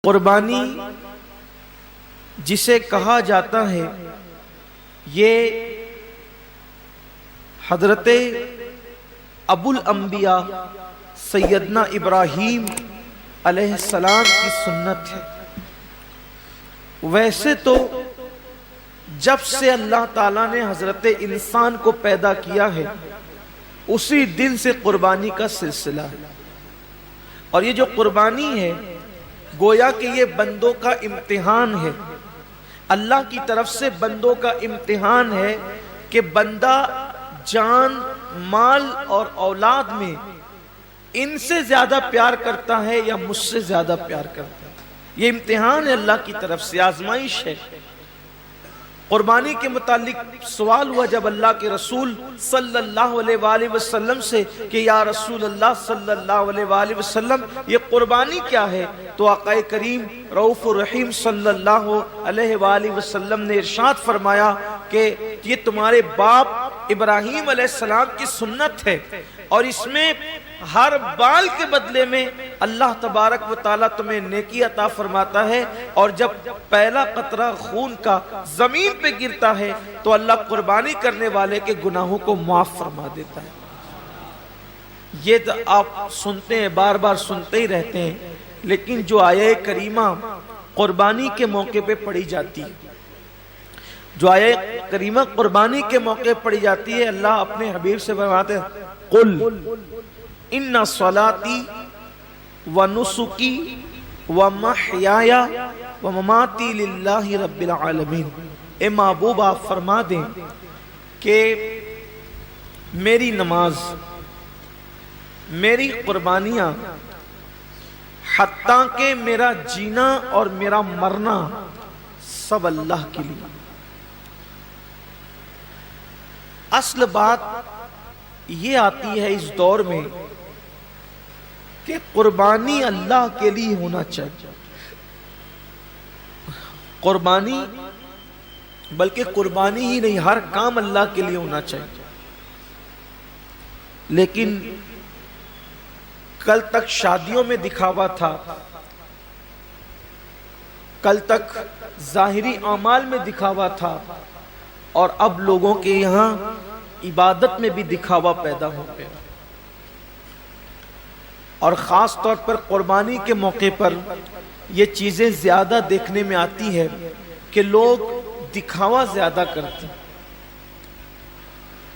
قربانی جسے کہا جاتا ہے یہ حضرت ابو الانبیاء سیدنا ابراہیم علیہ السلام کی سنت ہے۔ ویسے تو جب سے اللہ تعالیٰ نے حضرت انسان کو پیدا کیا ہے اسی دن سے قربانی کا سلسلہ ہے، اور یہ جو قربانی ہے گویا کہ یہ بندوں کا امتحان ہے، اللہ کی طرف سے بندوں کا امتحان ہے کہ بندہ جان، مال اور اولاد میں ان سے زیادہ پیار کرتا ہے یا مجھ سے زیادہ پیار کرتا ہے۔ یہ امتحان ہے اللہ کی طرف سے، آزمائش ہے۔ قربانی کے متعلق سوال ہوا جب اللہ کے رسول صلی اللہ علیہ وآلہ وسلم سے کہ یا رسول اللہ صلی اللہ علیہ وآلہ وسلم یہ قربانی کیا ہے؟ تو آقا کریم رؤوف الرحیم صلی اللہ علیہ وآلہ وسلم نے ارشاد فرمایا کہ یہ تمہارے باپ ابراہیم علیہ السلام کی سنت ہے، اور اس میں ہر بال کے بدلے میں اللہ تبارک و تعالیٰ تمہیں نیکی عطا فرماتا ہے، اور جب پہلا قطرہ خون کا زمین پہ گرتا ہے تو اللہ قربانی کرنے والے کے گناہوں کو معاف فرما دیتا ہے۔ یہ تو آپ سنتے ہیں، بار بار سنتے ہی رہتے ہیں، لیکن جو آیہ کریمہ قربانی کے موقع پہ پڑھی جاتی ہے، جو آیہ کریمہ قربانی کے موقع پڑھی جاتی ہے، اللہ اپنے حبیب سے فرماتے ہیں قل ان صلاتی ونسکی ومحیای ومماتی للہ رب العالمین۔ اے محبوب آپ فرما دیں کہ میری نماز، میری قربانیاں، حتیٰ کہ میرا جینا اور میرا مرنا سب اللہ کے لیے۔ اصل بات یہ آتی ہے اس دور میں کہ قربانی اللہ کے لیے ہونا چاہیے، قربانی بلکہ قربانی ہی نہیں، ہر کام اللہ کے لیے ہونا چاہیے۔ لیکن کل تک شادیوں میں دکھاوا تھا، کل تک ظاہری اعمال میں دکھاوا تھا، اور اب لوگوں کے یہاں عبادت میں بھی دکھاوا پیدا ہو گیا، اور خاص طور پر قربانی کے موقع پر یہ چیزیں زیادہ دیکھنے میں آتی ہے کہ لوگ دکھاوا زیادہ کرتے ہیں،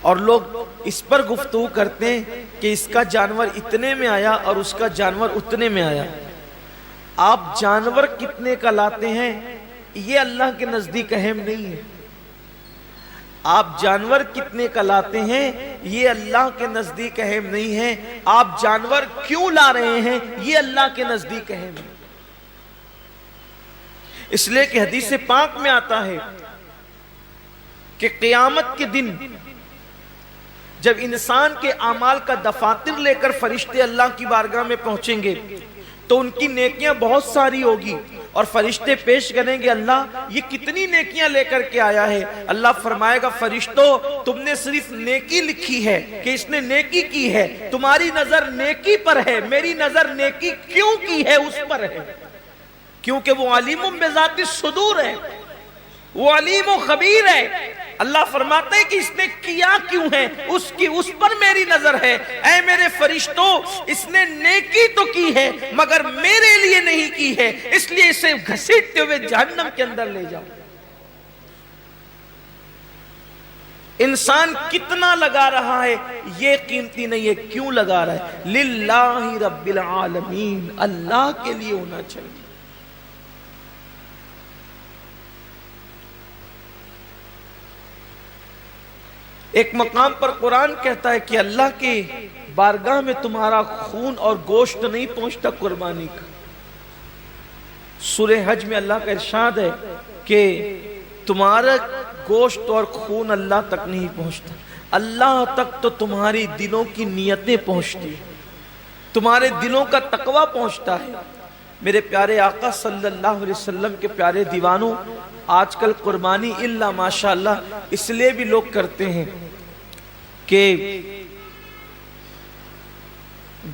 اور لوگ اس پر گفتگو کرتے ہیں کہ اس کا جانور اتنے میں آیا اور اس کا جانور اتنے میں آیا۔ آپ جانور کتنے کا لاتے ہیں یہ اللہ کے نزدیک اہم نہیں ہے، آپ جانور کتنے کا لاتے ہیں یہ اللہ کے نزدیک اہم نہیں ہے، آپ جانور کیوں لا رہے ہیں یہ اللہ کے نزدیک اہم ہے۔ اس لیے کہ حدیث پاک میں آتا ہے کہ قیامت کے دن جب انسان کے اعمال کا دفاتر لے کر فرشتے اللہ کی بارگاہ میں پہنچیں گے تو ان کی نیکیاں بہت ساری ہوگی، اور فرشتے پیش کریں گے اللہ یہ کتنی نیکیاں لے کر کے آیا ہے؟ اللہ فرمائے گا فرشتوں تم نے صرف نیکی لکھی ہے کہ اس نے نیکی کی ہے، تمہاری نظر نیکی پر ہے، میری نظر نیکی کیوں کی ہے اس پر ہے، کیونکہ وہ علیم بذات الصدور ہے، وہ علیم و خبیر ہے۔ اللہ فرماتے ہیں کہ اس نے کیا کیوں ہے، اس پر میری نظر ہے۔ اے میرے فرشتوں اس نے نیکی تو کی ہے مگر میرے لیے نہیں کی ہے، اس لیے اسے گھسیٹتے ہوئے جہنم کے اندر لے جاؤ۔ انسان کتنا لگا رہا ہے یہ قیمتی نہیں ہے، کیوں لگا رہا ہے؟ للہ رب العالمین، اللہ کے لیے ہونا چاہیے۔ ایک مقام پر قرآن کہتا ہے کہ اللہ کے بارگاہ میں تمہارا خون اور گوشت نہیں پہنچتا قربانی کا۔ سورہ حج میں اللہ کا ارشاد ہے کہ تمہارا گوشت اور خون اللہ تک نہیں پہنچتا، اللہ تک تو تمہاری دلوں کی نیتیں پہنچتی ہیں، تمہارے دلوں کا تقوی پہنچتا ہے۔ میرے پیارے آقا صلی اللہ علیہ وسلم کے پیارے دیوانوں، آج کل قربانی الا ماشاءاللہ اس لیے بھی لوگ کرتے ہیں کہ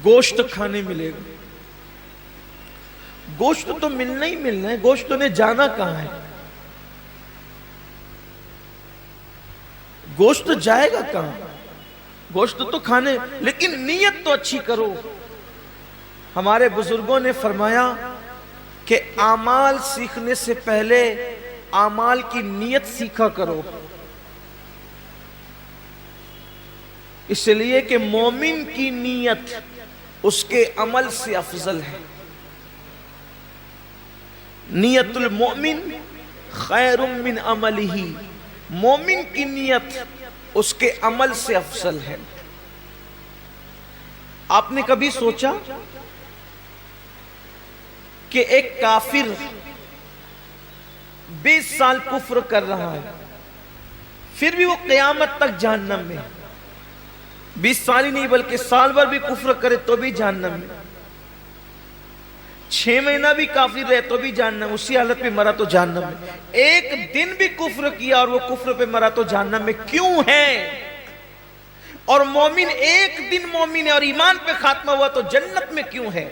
گوشت کھانے ملے گا، گوشت تو ملنا ہی ملنا ہے، گوشت نے جانا کہاں ہے؟ گوشت جائے گا کہاں؟ گوشت تو کھانے، لیکن نیت تو اچھی کرو۔ ہمارے بزرگوں نے فرمایا کہ اعمال سیکھنے سے پہلے اعمال کی نیت سیکھا کرو، اس لیے کہ مومن کی نیت اس کے عمل سے افضل ہے۔ نیت المؤمن خیر من عملہ، مومن کی نیت اس کے عمل سے افضل ہے۔ آپ نے کبھی سوچا کہ ایک کافر 20 سال کفر کر رہا ہے، پھر بھی وہ قیامت تک جہنم میں، 20 سال ہی نہیں بلکہ سال بھر بھی کفر کرے تو بھی جہنم میں، 6 مہینہ بھی کافر رہے تو بھی جہنم، اسی حالت پہ مرا تو جہنم میں، ایک دن بھی کفر کیا اور وہ کفر پہ مرا تو جہنم میں کیوں ہے؟ اور مومن ایک دن مومن ہے اور ایمان پہ خاتمہ ہوا تو جنت میں کیوں ہے؟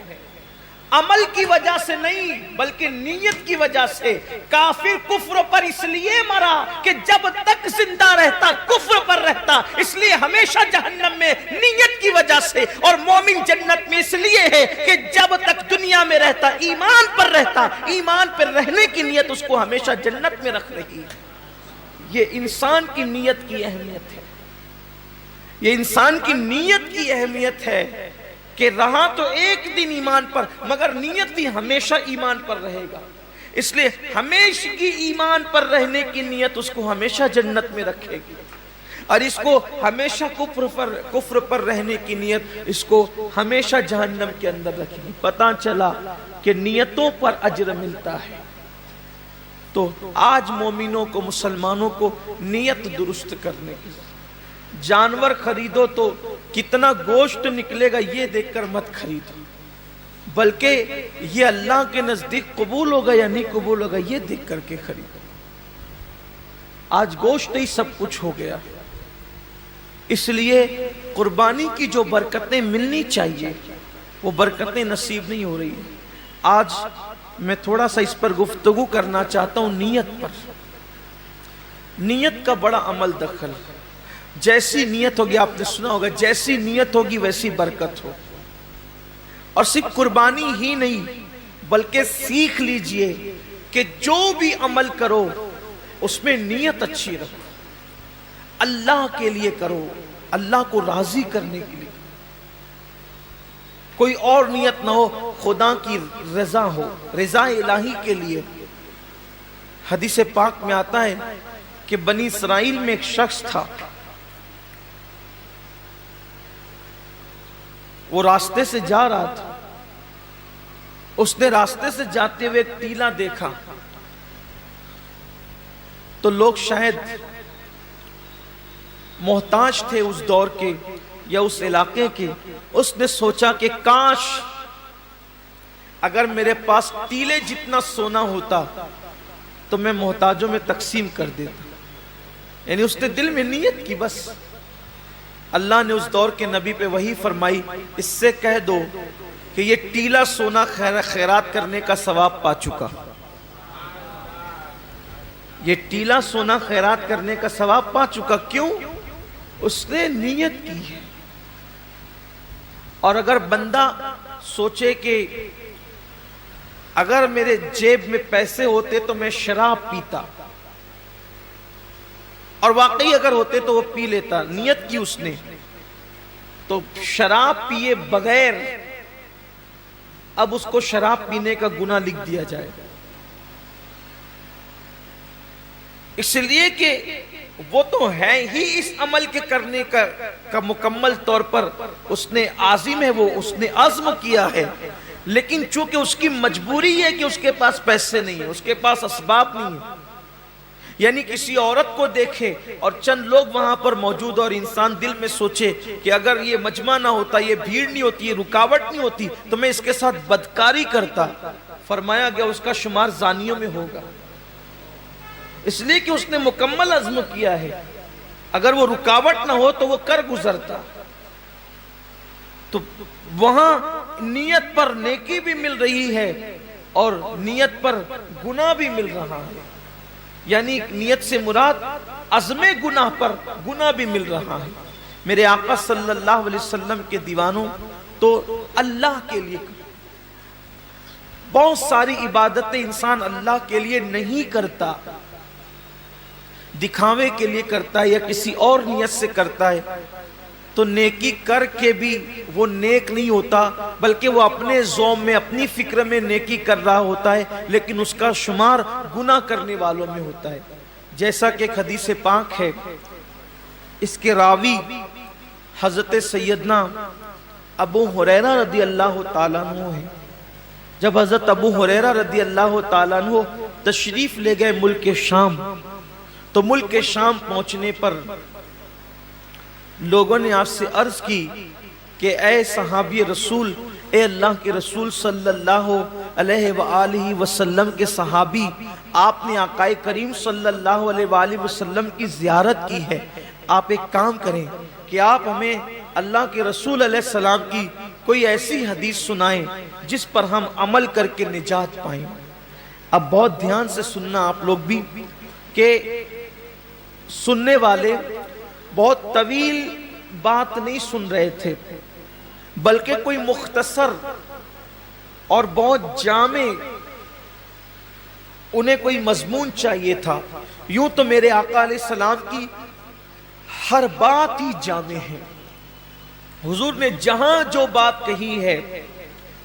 عمل کی وجہ سے نہیں بلکہ نیت کی وجہ سے۔ کافر کفر پر اس لیے مرا کہ جب تک زندہ رہتا کفر پر رہتا، اس لیے ہمیشہ جہنم میں نیت کی وجہ سے، اور مومن جنت میں اس لیے ہے کہ جب تک دنیا میں رہتا ایمان پر رہتا، ایمان پر رہنے کی نیت اس کو ہمیشہ جنت میں رکھ رہی ہے۔ یہ انسان کی نیت کی اہمیت ہے، یہ انسان کی نیت کی اہمیت ہے کہ رہا تو ایک دن ایمان پر مگر نیت بھی ہمیشہ ایمان پر رہے گا، اس لیے ہمیشہ کی ایمان پر رہنے کی نیت اس کو ہمیشہ جنت میں رکھے گی، اور اس کو ہمیشہ کفر پر رہنے کی نیت اس کو ہمیشہ جہنم کے اندر رکھے گی۔ پتہ چلا کہ نیتوں پر اجر ملتا ہے۔ تو آج مومنوں کو، مسلمانوں کو نیت درست کرنے کی، جانور خریدو تو کتنا گوشت نکلے گا یہ دیکھ کر مت خریدو، بلکہ یہ اللہ کے نزدیک قبول ہوگا یا نہیں قبول ہوگا یہ دیکھ کر کے خریدو۔ آج گوشت ہی سب کچھ ہو گیا، اس لیے قربانی کی جو برکتیں ملنی چاہیے وہ برکتیں نصیب نہیں ہو رہی ہیں۔ آج میں تھوڑا سا اس پر گفتگو کرنا چاہتا ہوں، نیت پر۔ نیت کا بڑا عمل دخل ہے، جیسی نیت ہوگی، آپ نے سنا ہوگا جیسی نیت ہوگی ویسی برکت ہو۔ اور صرف قربانی ہی نہیں بلکہ سیکھ لیجئے کہ جو بھی عمل کرو اس میں نیت اچھی رکھو، اللہ کے لیے کرو، اللہ کو راضی کرنے کے لیے، کوئی اور نیت نہ ہو، خدا کی رضا ہو، رضا الہی کے لیے۔ حدیث پاک میں آتا ہے کہ بنی اسرائیل میں ایک شخص تھا، وہ راستے سے جا رہا تھا، اس نے راستے سے جاتے ہوئے ایک ٹیلا دیکھا، تو لوگ شاید محتاج تھے اس دور کے یا اس علاقے کے، اس نے سوچا کہ کاش اگر میرے پاس ٹیلے جتنا سونا ہوتا تو میں محتاجوں میں تقسیم کر دیتا۔ یعنی اس نے دل میں نیت کی، بس اللہ نے اس دور کے نبی پہ وحی فرمائی، اس سے کہہ دو کہ یہ ٹیلا سونا خیرات کرنے کا ثواب پا چکا، یہ ٹیلا سونا خیرات کرنے کا ثواب پا چکا۔ کیوں؟ اس نے نیت کی ہے۔ اور اگر بندہ سوچے کہ اگر میرے جیب میں پیسے ہوتے تو میں شراب پیتا، اور واقعی اگر ہوتے تو وہ پی لیتا، نیت کی اس نے، تو شراب پیے بغیر اب اس کو شراب پینے کا گناہ لکھ دیا جائے، اس لیے کہ وہ تو ہے ہی اس عمل کے کرنے کا مکمل طور پر اس نے عازم ہے، وہ اس نے عزم کیا ہے، لیکن چونکہ اس کی مجبوری ہے کہ اس کے پاس پیسے نہیں ہیں، اس کے پاس اسباب نہیں ہیں، یعنی کسی عورت کو دیکھے اور چند لوگ وہاں پر موجود اور انسان دل میں سوچے کہ اگر یہ مجمع نہ ہوتا، یہ بھیڑ نہیں ہوتی، یہ رکاوٹ نہیں ہوتی تو میں اس کے ساتھ بدکاری کرتا، فرمایا گیا اس کا شمار زانیوں میں ہوگا، اس لیے کہ اس نے مکمل عزم کیا ہے، اگر وہ رکاوٹ نہ ہو تو وہ کر گزرتا۔ تو وہاں نیت پر نیکی بھی مل رہی ہے اور نیت پر گناہ بھی مل رہا ہے، یعنی نیت سے مراد عزم گناہ پر گناہ بھی مل رہا ہے۔ میرے آقا صلی اللہ علیہ وسلم کے دیوانوں، تو اللہ کے لیے بہت ساری عبادتیں انسان اللہ کے لیے نہیں کرتا، دکھاوے کے لیے کرتا ہے یا کسی اور نیت سے کرتا ہے، تو نیکی کر کے بھی وہ نیک نہیں ہوتا، بلکہ وہ اپنے ذوق میں اپنی فکر میں نیکی کر رہا ہوتا ہے، لیکن اس کا شمار گناہ کرنے والوں میں ہوتا ہے۔ جیسا کہ ایک حدیث پاک ہے، اس کے راوی حضرت سیدنا ابو ہریرہ رضی اللہ تعالیٰ عنہ ہے۔ جب حضرت ابو ہریرہ رضی اللہ تعالیٰ عنہ تشریف لے گئے ملک شام، تو ملک شام پہنچنے پر لوگوں نے آپ سے عرض کی کہ اے صحابی رسول، اے اللہ کے رسول صلی اللہ علیہ وآلہ وسلم کے صحابی، آپ نے آقا کریم صلی اللہ علیہ وآلہ وسلم کی زیارت کی ہے، آپ ایک کام کریں کہ آپ ہمیں اللہ کے رسول علیہ السلام کی کوئی ایسی حدیث سنائیں جس پر ہم عمل کر کے نجات پائیں۔ اب بہت دھیان سے سننا آپ لوگ بھی، کہ سننے والے بہت طویل بات نہیں سن رہے تھے، بلکہ کوئی مختصر اور بہت جامع انہیں کوئی مضمون چاہیے تھا۔ یوں تو میرے آقا علیہ السلام کی ہر بات ہی جامع ہے، حضور نے جہاں جو بات کہی ہے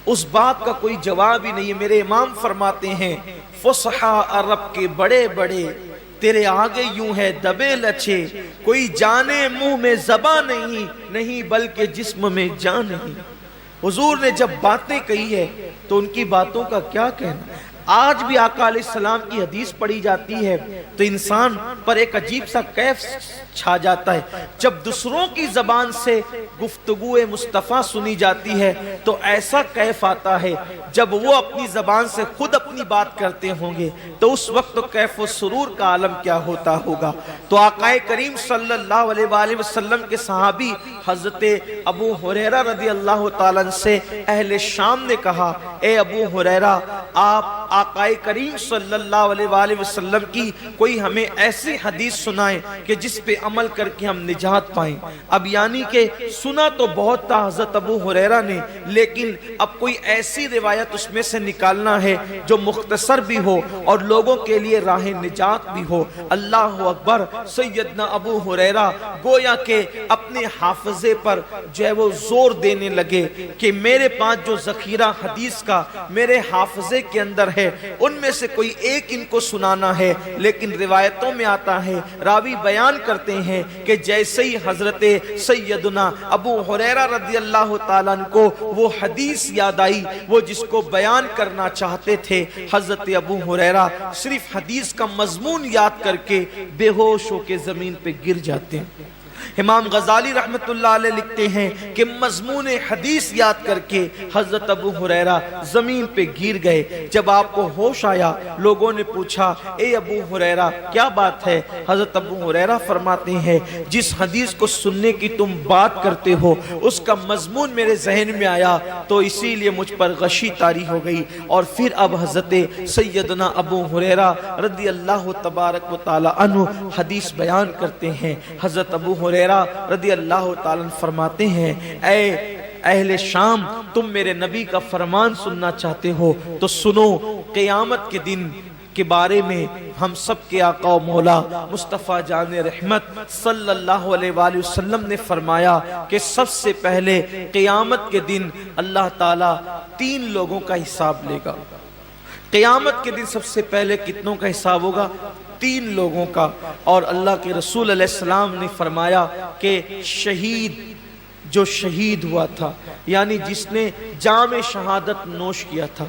اس بات کا کوئی جواب ہی نہیں ہے۔ میرے امام فرماتے ہیں، فصحا عرب کے بڑے بڑے تیرے آگے یوں ہے دبے لچے، کوئی جانے منہ میں زباں نہیں بلکہ جسم میں جان نہیں۔ حضور نے جب باتیں کہی ہے تو ان کی باتوں کا کیا کہنا۔ آج بھی آقا علیہ السلام کی حدیث پڑھی جاتی ہے تو انسان پر ایک عجیب سا کیف چھا جاتا ہے۔ جب دوسروں کی زبان سے گفتگو مصطفیٰ سنی جاتی ہے تو ایسا کیف آتا ہے، جب وہ اپنی زبان سے خود اپنی بات کرتے ہوں گے تو اس وقت تو کیف و سرور کا عالم کیا ہوتا ہوگا۔ تو آقا کریم صلی اللہ علیہ وآلہ وسلم کے صحابی حضرت ابو ہریرہ رضی اللہ تعالیٰ عنہ سے اہل شام نے کہا، اے ابو ہریرہ، آپ آقا کریم صلی اللہ علیہ وآلہ وسلم کی کوئی ہمیں ایسی حدیث سنائیں کہ جس پہ عمل کر کے ہم نجات پائیں۔ اب یعنی کہ سنا تو بہت تھا حضرت ابو ہریرہ نے، لیکن اب کوئی ایسی روایت اس میں سے نکالنا ہے جو مختصر بھی ہو اور لوگوں کے لیے راہ نجات بھی ہو۔ اللہ اکبر! سیدنا ابو ہریرہ گویا کہ اپنے حافظے پر جو ہے وہ زور دینے لگے کہ میرے پاس جو ذخیرہ حدیث کا میرے حافظے کے اندر ہے ان میں سے کوئی ایک ان کو سنانا ہے۔ لیکن روایتوں میں آتا ہے، راوی بیان کرتے ہیں کہ جیسے ہی حضرت سیدنا ابو ہریرہ رضی اللہ تعالیٰ عنہ کو وہ حدیث یاد آئی، وہ جس کو بیان کرنا چاہتے تھے، حضرت ابو ہریرہ صرف حدیث کا مضمون یاد کر کے بے ہوش ہو کے زمین پہ گر جاتے ہیں۔ امام غزالی رحمت اللہ علیہ لکھتے ہیں کہ مضمون حدیث یاد کر کے حضرت ابو ہریرہ زمین پہ گر گئے۔ جب آپ کو ہوش آیا، لوگوں نے پوچھا، اے ابو ہریرہ کیا بات ہے؟ حضرت ابو ہریرہ فرماتے ہیں، جس حدیث کو سننے کی تم بات کرتے ہو اس کا مضمون میرے ذہن میں آیا تو اسی لیے مجھ پر غشی طاری ہو گئی۔ اور پھر اب حضرت سیدنا ابو ہریرہ رضی اللہ تبارک و تعالی عنہ حدیث بیان کرتے ہیں۔ حضرت ابو ہریرہ رضی اللہ تعالیٰ عنہ فرماتے ہیں، اے اہل شام، تم میرے نبی کا فرمان سننا چاہتے ہو تو سنو، قیامت کے دن کے بارے میں ہم سب کے آقا و مولا مصطفیٰ جان رحمت صلی اللہ علیہ وآلہ وسلم نے فرمایا کہ سب سے پہلے قیامت کے دن اللہ تعالیٰ 3 لوگوں کا حساب لے گا۔ قیامت کے دن سب سے پہلے کتنوں کا حساب ہوگا؟ 3 لوگوں کا۔ اور اللہ کے رسول علیہ السلام نے فرمایا کہ شہید، جو شہید ہوا تھا، یعنی جس نے جام شہادت نوش کیا تھا،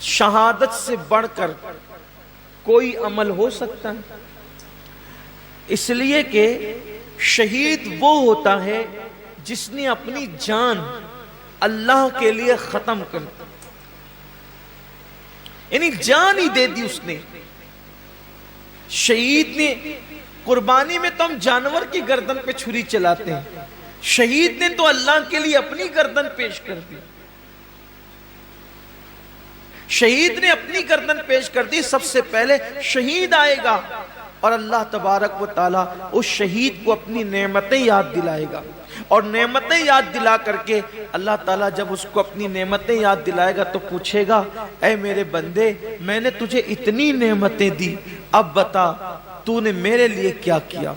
شہادت سے بڑھ کر کوئی عمل ہو سکتا ہے؟ اس لیے کہ شہید وہ ہوتا ہے جس نے اپنی جان اللہ کے لیے ختم کر دی، یعنی جان ہی دے دی اس نے۔ شہید نے قربانی میں تو ہم جانور کی گردن پہ چھری چلاتے ہیں، شہید نے تو اللہ کے لیے اپنی گردن پیش کر دی۔ شہید نے اپنی گردن پیش کر دی، سب سے پہلے شہید آئے گا اور اللہ تبارک و تعالی اس شہید کو اپنی نعمتیں یاد دلائے گا، اور نعمتیں یاد دلا کر کے اللہ تعالیٰ جب اس کو اپنی نعمتیں یاد دلائے گا تو پوچھے گا اے میرے بندے، میں نے تجھے اتنی نعمتیں دی، اب بتا تو نے میرے لیے کیا کیا؟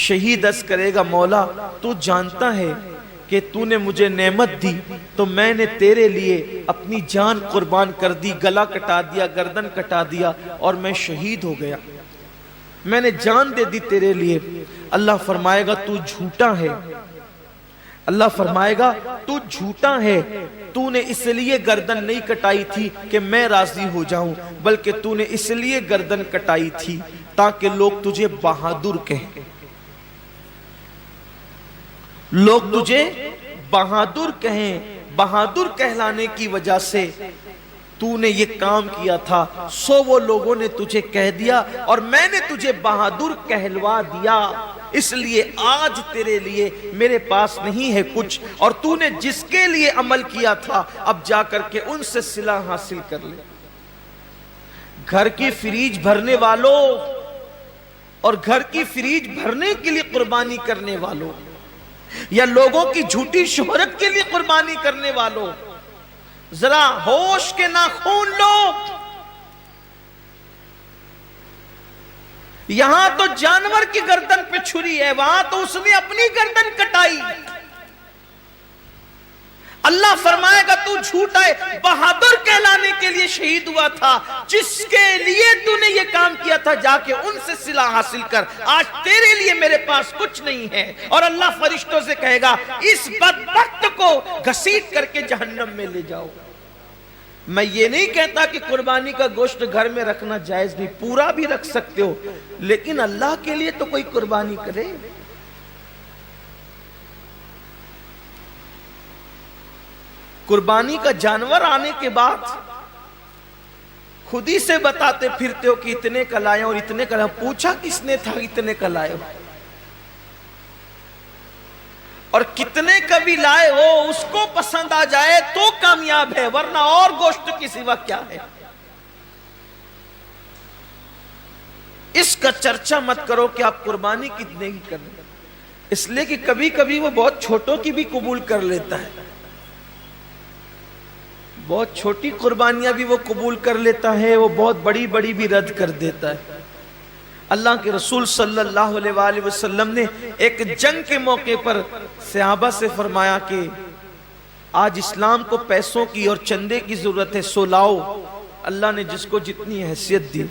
شہید عرض کرے گا مولا تو جانتا ہے کہ تو نے مجھے نعمت دی تو میں نے تیرے لیے اپنی جان قربان کر دی، گلا کٹا دیا، گردن کٹا دیا اور میں شہید ہو گیا، میں نے جان دے دی تیرے لیے۔ اللہ فرمائے گا تو جھوٹا ہے، اللہ فرمائے گا تو جھوٹا ہے، تو نے اس لیے گردن نہیں کٹائی تھی کہ میں راضی ہو جاؤں، بلکہ تو نے اس لیے گردن کٹائی تھی تاکہ لوگ تجھے بہادر کہیں، لوگ تجھے بہادر کہیں، بہادر کہلانے کی وجہ سے تو نے یہ کام کیا تھا، سو وہ لوگوں نے تجھے کہہ دیا اور میں نے تجھے بہادر کہلوا دیا، اس لیے آج تیرے لیے میرے پاس نہیں ہے کچھ، اور تو نے جس کے لیے عمل کیا تھا اب جا کر کے ان سے صلہ حاصل کر لے۔ گھر کی فریج بھرنے والوں اور گھر کی فریج بھرنے کے لیے قربانی کرنے والوں، یا لوگوں کی جھوٹی شہرت کے لیے قربانی کرنے والوں، ذرا ہوش کے ناخون لو۔ یہاں تو جانور کی گردن پہ چھری ہے، وہاں تو اس نے اپنی گردن کٹائی۔ اللہ فرمائے گا تو جھوٹا ہے، بہادر کہلانے کے لیے شہید ہوا تھا، جس کے لیے تو نے یہ کام کیا تھا جا کے ان سے صلہ حاصل کر، آج تیرے لیے میرے پاس کچھ نہیں ہے۔ اور اللہ فرشتوں سے کہے گا اس بدبخت کو گھسیٹ کر کے جہنم میں لے جاؤ۔ میں یہ نہیں کہتا کہ قربانی کا گوشت گھر میں رکھنا جائز نہیں، پورا بھی رکھ سکتے ہو، لیکن اللہ کے لیے تو کوئی قربانی کرے۔ قربانی کا جانور آنے کے بعد خود ہی سے بتاتے پھرتے ہو کہ اتنے کا لائے اور اتنے کا لائے، پوچھا کس نے تھا اتنے کا لائے ہو؟ اور کتنے کا بھی لائے ہو اس کو پسند آ جائے تو کامیاب ہے، ورنہ اور گوشت کی سوا کیا ہے؟ اس کا چرچا مت کرو کہ آپ قربانی کتنے کی کریں، اس لیے کہ کبھی کبھی وہ بہت چھوٹوں کی بھی قبول کر لیتا ہے، بہت چھوٹی قربانیاں بھی وہ قبول کر لیتا ہے، وہ بہت بڑی بڑی بھی رد کر دیتا ہے۔ اللہ کے رسول صلی اللہ علیہ وآلہ وسلم نے ایک جنگ کے موقع پر صحابہ سے فرمایا کہ آج اسلام کو پیسوں کی اور چندے کی ضرورت ہے، سو لاؤ۔ اللہ نے جس کو جتنی حیثیت دی۔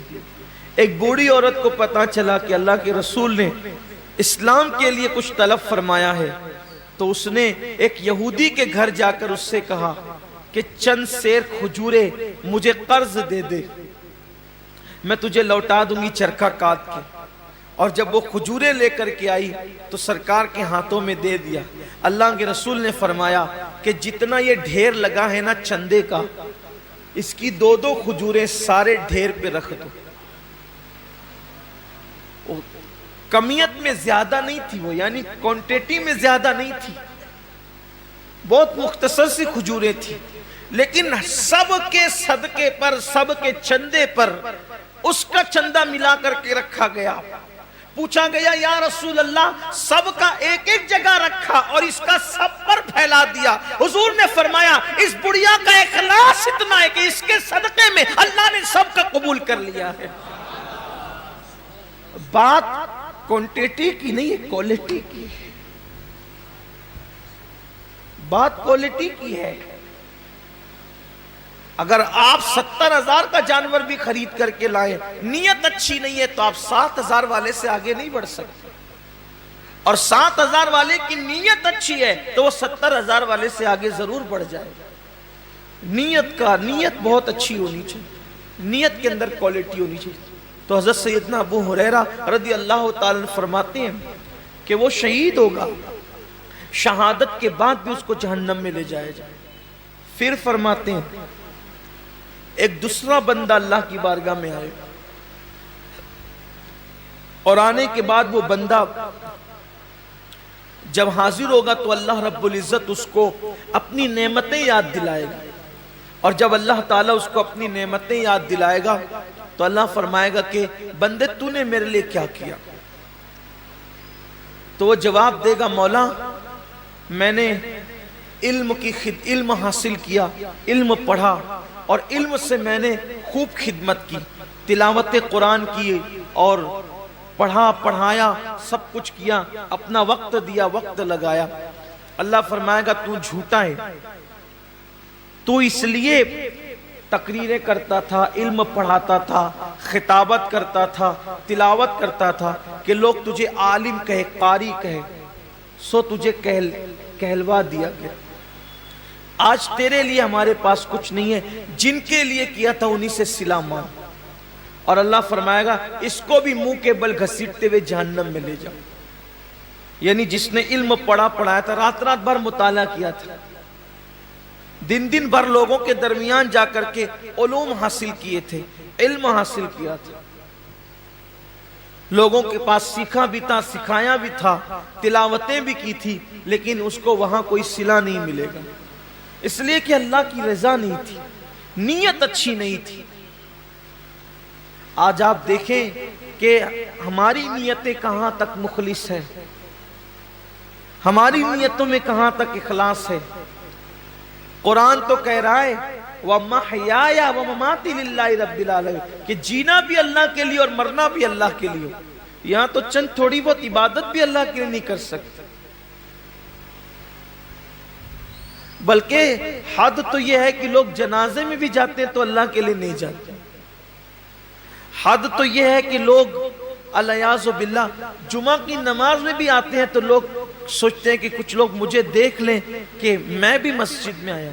ایک بوڑھی عورت کو پتا چلا کہ اللہ کے رسول نے اسلام کے لیے کچھ طلب فرمایا ہے، تو اس نے ایک یہودی کے گھر جا کر اس سے کہا کہ چند سیر کھجورے مجھے قرض دے دے، میں تجھے لوٹا دوں گی چرخہ کاٹ کے۔ اور جب وہ کھجورے لے کر کے آئی تو سرکار کے ہاتھوں میں دے دیا۔ اللہ کے رسول نے فرمایا کہ جتنا یہ ڈھیر لگا ہے نا چندے کا، اس کی دو دو کھجوریں سارے ڈھیر پہ رکھ دو۔ کمیت میں زیادہ نہیں تھی وہ، یعنی کوانٹیٹی میں زیادہ نہیں تھی، بہت مختصر سی کھجوریں تھی، لیکن سب کے صدقے پر، سب کے چندے پر اس کا چندہ ملا کر کے رکھا گیا۔ پوچھا گیا یا رسول اللہ سب کا ایک ایک جگہ رکھا اور اس کا سب پر پھیلا دیا؟ حضور نے فرمایا اس بڑھیا کا اخلاص اتنا ہے کہ اس کے صدقے میں اللہ نے سب کا قبول کر لیا ہے۔ بات کوانٹیٹی کی نہیں ہے، کوالٹی کی، بات کوالٹی کی ہے۔ اگر آپ 70,000 کا جانور بھی خرید کر کے لائیں، نیت اچھی نہیں ہے تو آپ 7,000 والے سے آگے نہیں بڑھ سکتے، اور 7,000 والے کی نیت اچھی ہے تو وہ 70,000 والے سے آگے ضرور بڑھ جائے گا۔ نیت بہت اچھی ہونی چاہیے، نیت کے اندر کوالٹی ہونی چاہیے۔ تو حضرت سیدنا ابو ہریرہ رضی اللہ تعالیٰ فرماتے ہیں کہ وہ شہید ہوگا، شہادت کے بعد بھی اس کو جہنم میں لے جایا جائے۔ پھر فرماتے ہیں ایک دوسرا بندہ اللہ کی بارگاہ میں آئے، اور آنے کے بعد وہ بندہ جب حاضر ہوگا تو اللہ رب العزت اس کو اپنی نعمتیں یاد دلائے گا، اور جب اللہ تعالیٰ اس کو اپنی نعمتیں یاد دلائے گا تو اللہ فرمائے گا کہ بندے تو نے میرے لیے کیا کیا؟ تو وہ جواب دے گا مولا میں نے علم حاصل کیا، علم پڑھا، اور علم سے میں نے خوب خدمت کی، تلاوت قرآن کی اور پڑھا پڑھایا، سب کچھ کیا، اپنا وقت دیا، وقت لگایا۔ اللہ فرمائے گا تو جھوٹا ہے، تو اس لیے تقریریں کرتا تھا، علم پڑھاتا تھا، خطابت کرتا تھا، تلاوت کرتا تھا کہ لوگ تجھے عالم کہے، قاری کہے، سو تجھے کہلوا دیا گیا۔ آج تیرے لیے ہمارے پاس کچھ نہیں ہے، جن کے لیے کیا تھا انہی سے صلہ مانگ۔ اور اللہ فرمائے گا اس کو بھی منہ کے بل گھسیٹتے ہوئے جہنم میں لے جاؤ۔ یعنی جس نے علم پڑھایا تھا، رات رات بھر مطالعہ کیا تھا، دن دن بھر لوگوں کے درمیان جا کر کے علوم حاصل کیے تھے، علم حاصل کیا تھا، لوگوں کے پاس سیکھا بھی تھا، سکھایا بھی تھا، تلاوتیں بھی کی تھی، لیکن اس کو وہاں کوئی صلہ نہیں ملے گا، اس لیے کہ اللہ کی رضا نہیں تھی، نیت اچھی نہیں تھی۔ آج آپ دیکھیں کہ ہماری نیتیں کہاں تک مخلص ہیں، ہماری نیتوں میں کہاں تک اخلاص ہے۔ قرآن تو کہہ رہا ہے وَمَحْيَايَ وَمَمَاتِي لِلَّهِ رَبِّ الْعَالَمِينَ کہ جینا بھی اللہ کے لیے اور مرنا بھی اللہ کے لیے۔ یہاں تو چند تھوڑی بہت عبادت بھی اللہ کے لیے نہیں کر سکتے، بلکہ حد تو یہ ہے کہ لوگ جنازے میں بھی جاتے ہیں تو اللہ کے لیے نہیں جاتے، حد تو یہ ہے کہ لوگ الیاذ باللہ جمعہ کی نماز میں بھی آتے ہیں تو لوگ سوچتے ہیں کہ کچھ لوگ مجھے دیکھ لیں کہ میں بھی مسجد میں آیا۔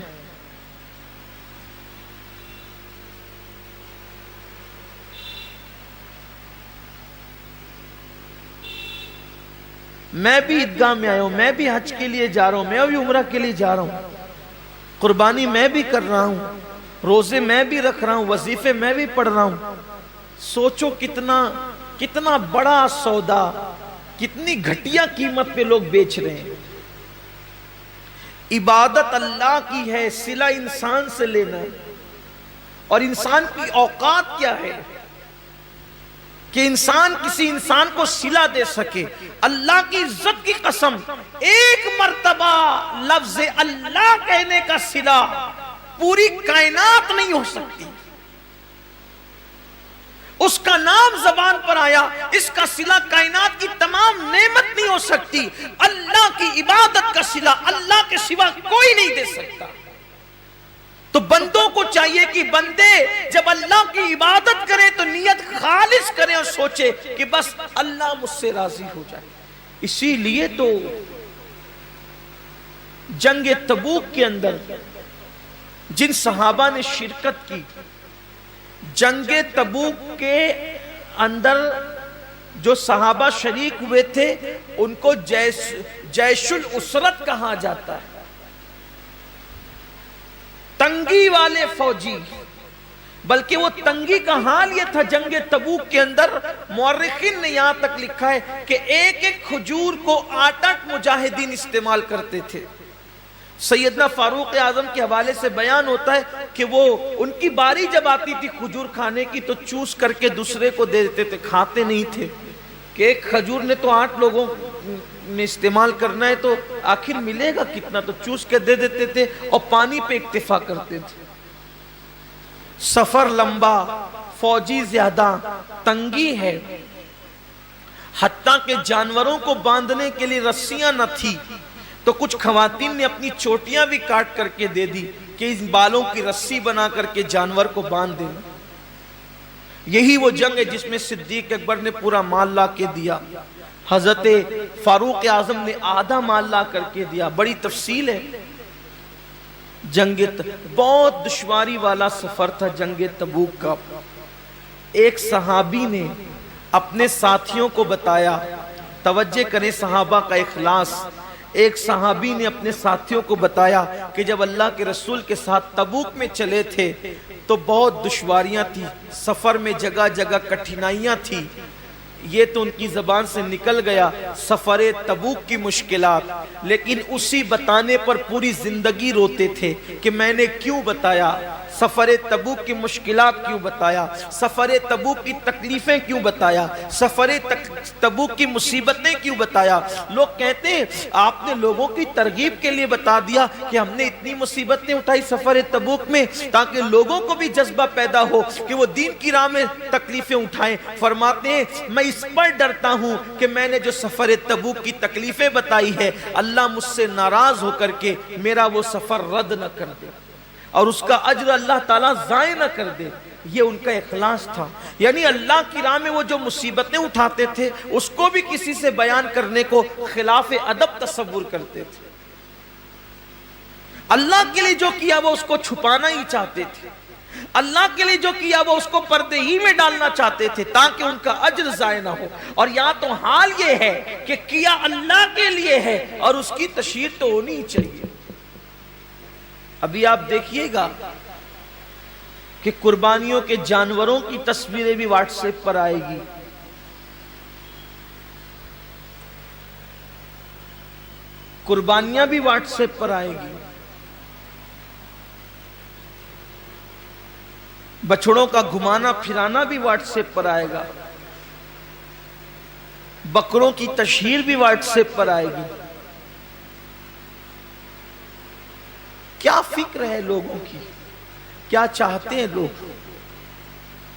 میں بھی عیدگاہ میں آیا ہوں، میں بھی حج کے لیے جا رہا ہوں، میں بھی عمرہ کے لیے جا رہا ہوں، قربانی میں بھی کر رہا ہوں، روزے میں بھی رکھ رہا ہوں، وظیفے میں بھی پڑھ رہا ہوں۔ سوچو کتنا بڑا سودا، کتنی گھٹیا قیمت پہ لوگ بیچ رہے ہیں۔ عبادت اللہ کی ہے، صلہ انسان سے لینا ہے، اور انسان کی اوقات کیا ہے کہ انسان کسی انسان کو صلہ دے سکے۔ اللہ کی عزت کی قسم، ایک مرتبہ لفظ اللہ کہنے کا صلہ پوری کائنات نہیں ہو سکتی۔ اس کا نام زبان پر آیا، اس کا صلہ کائنات کی تمام نعمت نہیں ہو سکتی۔ اللہ کی عبادت کا صلہ اللہ کے سوا کوئی نہیں دے سکتا۔ تو بندوں کو چاہیے کہ بندے جب اللہ کی عبادت کریں تو نیت خالص کریں اور سوچے کہ بس اللہ مجھ سے راضی ہو جائے۔ اسی لیے تو جنگ تبوک کے اندر جن صحابہ نے شرکت کی، جنگ تبوک کے اندر جو صحابہ شریک ہوئے تھے ان کو جیش الاسرت کہا جاتا ہے، تنگی والے فوجی۔ بلکہ وہ تنگی کا حال یہ تھا جنگ تبوک کے اندر، مورخین نے یہاں تک لکھا ہے کہ ایک ایک کھجور کو 8 مجاہدین استعمال کرتے تھے۔ سیدنا فاروق اعظم کے حوالے سے بیان ہوتا ہے کہ وہ ان کی باری جب آتی تھی کھجور کھانے کی تو چوس کر کے دوسرے کو دے دیتے تھے، کھاتے نہیں تھے کہ ایک کھجور نے تو 8 لوگوں میں استعمال کرنا ہے تو آخر ملے گا کتنا، تو چوس کے دے دیتے تھے اور پانی پہ اکتفا کرتے تھے۔ سفر لمبا، فوجی زیادہ، تنگی ہے، حتیٰ کہ جانوروں کو باندھنے کے لیے رسیاں نہ تھی تو کچھ خواتین نے اپنی چوٹیاں بھی کاٹ کر کے دے دی کہ اس بالوں کی رسی بنا کر کے جانور کو باندھ دینا۔ یہی وہ جنگ ہے جس میں صدیق اکبر نے پورا مال لا کے دیا، حضرت فاروق اعظم نے آدھا مال لا کر کے دیا۔ بڑی تفصیل ہے جنگ، بہت دشواری والا سفر تھا جنگ تبوک کا۔ ایک صحابی نے اپنے ساتھیوں کو بتایا، توجہ کریں صحابہ کا اخلاص، ایک صحابی نے اپنے ساتھیوں کو بتایا کہ جب اللہ کے رسول کے ساتھ تبوک میں چلے تھے تو بہت دشواریاں تھی، سفر میں جگہ جگہ کٹھنائیاں تھی، یہ تو ان کی زبان سے نکل گیا سفر تبوک کی مشکلات، لیکن اسی بتانے پر پوری زندگی روتے تھے کہ میں نے کیوں بتایا، سفر تبوک کی مشکلات کیوں بتایا، سفر تبوک کی تکلیفیں کیوں بتایا، سفر تبوک کی مصیبتیں کیوں بتایا۔ لوگ کہتے ہیں آپ نے لوگوں کی ترغیب کے لیے بتا دیا کہ ہم نے اتنی مصیبتیں اٹھائی سفر تبوک میں تاکہ لوگوں کو بھی جذبہ پیدا ہو کہ وہ دین کی راہ میں تکلیفیں اٹھائیں۔ فرماتے ہیں میں اس پر ڈرتا ہوں کہ میں نے جو سفر تبوک کی تکلیفیں بتائی ہے اللہ مجھ سے ناراض ہو کر کے میرا وہ سفر رد نہ کر دے اور اس کا اجر اللہ تعالیٰ ضائع نہ کر دے۔ یہ ان کا اخلاص تھا، یعنی اللہ کی راہ میں وہ جو مصیبتیں اٹھاتے تھے اس کو بھی کسی سے بیان کرنے کو خلاف ادب تصور کرتے تھے۔ اللہ کے لیے جو کیا وہ اس کو چھپانا ہی چاہتے تھے، اللہ کے لیے جو کیا وہ اس کو پردے ہی میں ڈالنا چاہتے تھے تاکہ ان کا اجر ضائع نہ ہو۔ اور یہاں تو حال یہ ہے کہ کیا اللہ کے لیے ہے اور اس کی تشہیر تو ہونی چاہیے۔ ابھی آپ دیکھیے گا کہ قربانیوں کے جانوروں کی تصویریں بھی واٹس ایپ پر آئے گی، قربانیاں بھی واٹس ایپ پر آئے گی، بچڑوں کا گھمانا پھرانا بھی واٹس ایپ پر آئے گا، بکروں کی تشہیر بھی واٹس ایپ پر آئے گی۔ کیا فکر ہے لوگوں کی، کیا چاہتے ہیں لوگ؟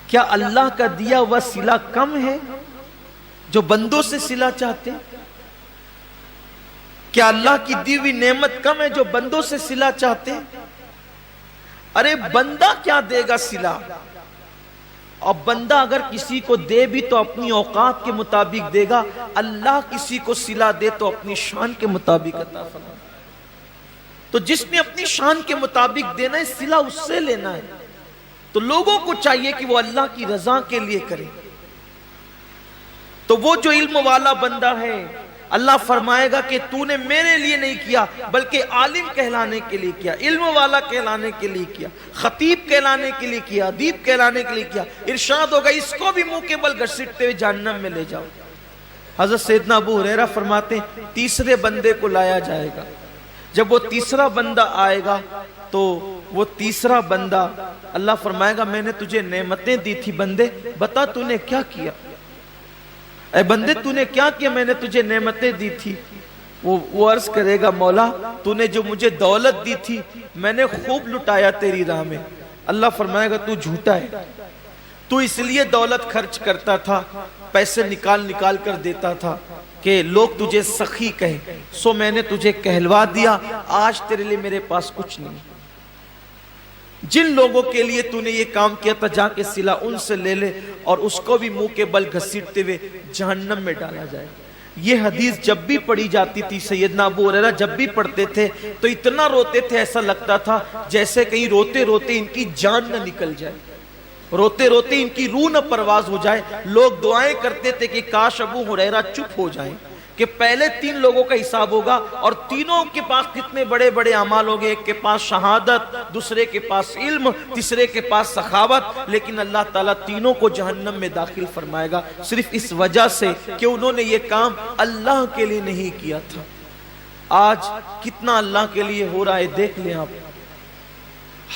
کیا اللہ کا دیا ہوا صلہ کم ہے جو بندوں سے صلہ چاہتے ہیں؟ کیا اللہ کی دی ہوئی نعمت کم ہے جو بندوں سے صلہ چاہتے ہیں؟ ارے بندہ کیا دے گا صلہ، اور بندہ اگر کسی کو دے بھی تو اپنی اوقات کے مطابق دے گا، اللہ کسی کو صلہ دے تو اپنی شان کے مطابق عطا فرمائے۔ تو جس نے اپنی شان کے مطابق دینا ہے صلہ اس سے لینا ہے، تو لوگوں کو چاہیے کہ وہ اللہ کی رضا کے لیے کریں۔ تو وہ جو علم والا بندہ ہے اللہ فرمائے گا کہ تو نے میرے لیے نہیں کیا بلکہ عالم کہلانے کے لیے کیا، علم والا کہلانے کے لیے کیا، خطیب کہلانے کے لیے کیا، ادیب کہلانے کے لیے کیا۔ ارشاد ہوگا اس کو بھی منہ کے بل گھسیٹتے ہوئے جہنم میں لے جاؤ۔ حضرت سیدنا ابو ہریرہ فرماتے ہیں تیسرے بندے کو لایا جائے گا، جب وہ تیسرا بندہ آئے گا تو وہ تیسرا بندہ اللہ فرمائے گا میں نے تجھے نعمتیں دی تھی بندے، بتا تو نے کیا کیا، اے بندے تو نے کیا کیا، میں نے تجھے نعمتیں دی تھی۔ وہ عرض کرے گا مولا تو نے جو مجھے دولت دی تھی میں نے خوب لٹایا تیری راہ میں۔ اللہ فرمائے گا تو جھوٹا ہے، تو اس لیے دولت خرچ کرتا تھا، پیسے نکال نکال کر دیتا تھا کہ لوگ تجھے سخی کہیں، سو میں نے تجھے کہلوا دیا، آج تیرے لیے میرے پاس کچھ نہیں۔ جن لوگوں کے لیے تو نے یہ کام کیا تھا جا کے صلہ ان سے لے لے، اور اس کو بھی منہ کے بل گھسیٹتے ہوئے جہنم میں ڈالا جائے۔ یہ حدیث جب بھی پڑھی جاتی تھی سیدنا ابو ہریرہ جب بھی پڑھتے تھے تو اتنا روتے تھے، ایسا لگتا تھا جیسے کہیں روتے روتے ان کی جان نہ نکل جائے، روتے روتے ان کی روح نہ پرواز ہو جائے۔ لوگ دعائیں کرتے تھے کہ کاش ابو ہریرہ چپ ہو جائیں کہ پہلے 3 لوگوں کا حساب ہوگا اور تینوں کے پاس کتنے بڑے بڑے اعمال ہوں گے، ایک کے پاس شہادت، دوسرے کے پاس علم، تیسرے کے پاس سخاوت، لیکن اللہ تعالیٰ تینوں کو جہنم میں داخل فرمائے گا صرف اس وجہ سے کہ انہوں نے یہ کام اللہ کے لیے نہیں کیا تھا۔ آج کتنا اللہ کے لیے ہو رہا ہے دیکھ لیں آپ،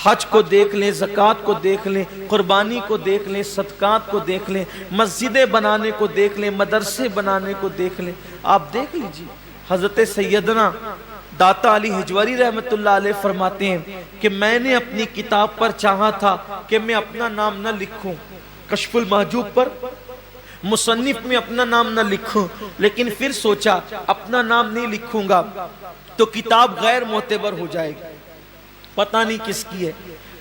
حج کو دیکھ لیں، زکوٰۃ کو دیکھ لیں، قربانی کو دیکھ لیں، صدقات کو دیکھ لیں، مسجدیں بنانے کو دیکھ لیں، مدرسے بنانے کو دیکھ لیں۔ آپ دیکھ لیجئے حضرت سیدنا داتا علی حجوری رحمت اللہ علیہ فرماتے ہیں کہ میں نے اپنی کتاب پر چاہا تھا کہ میں اپنا نام نہ لکھوں، کشف المحجوب پر مصنف میں اپنا نام نہ لکھوں، لیکن پھر سوچا اپنا نام نہیں لکھوں گا تو کتاب غیر معتبر ہو جائے گی، پتہ نہیں کس کی ہے،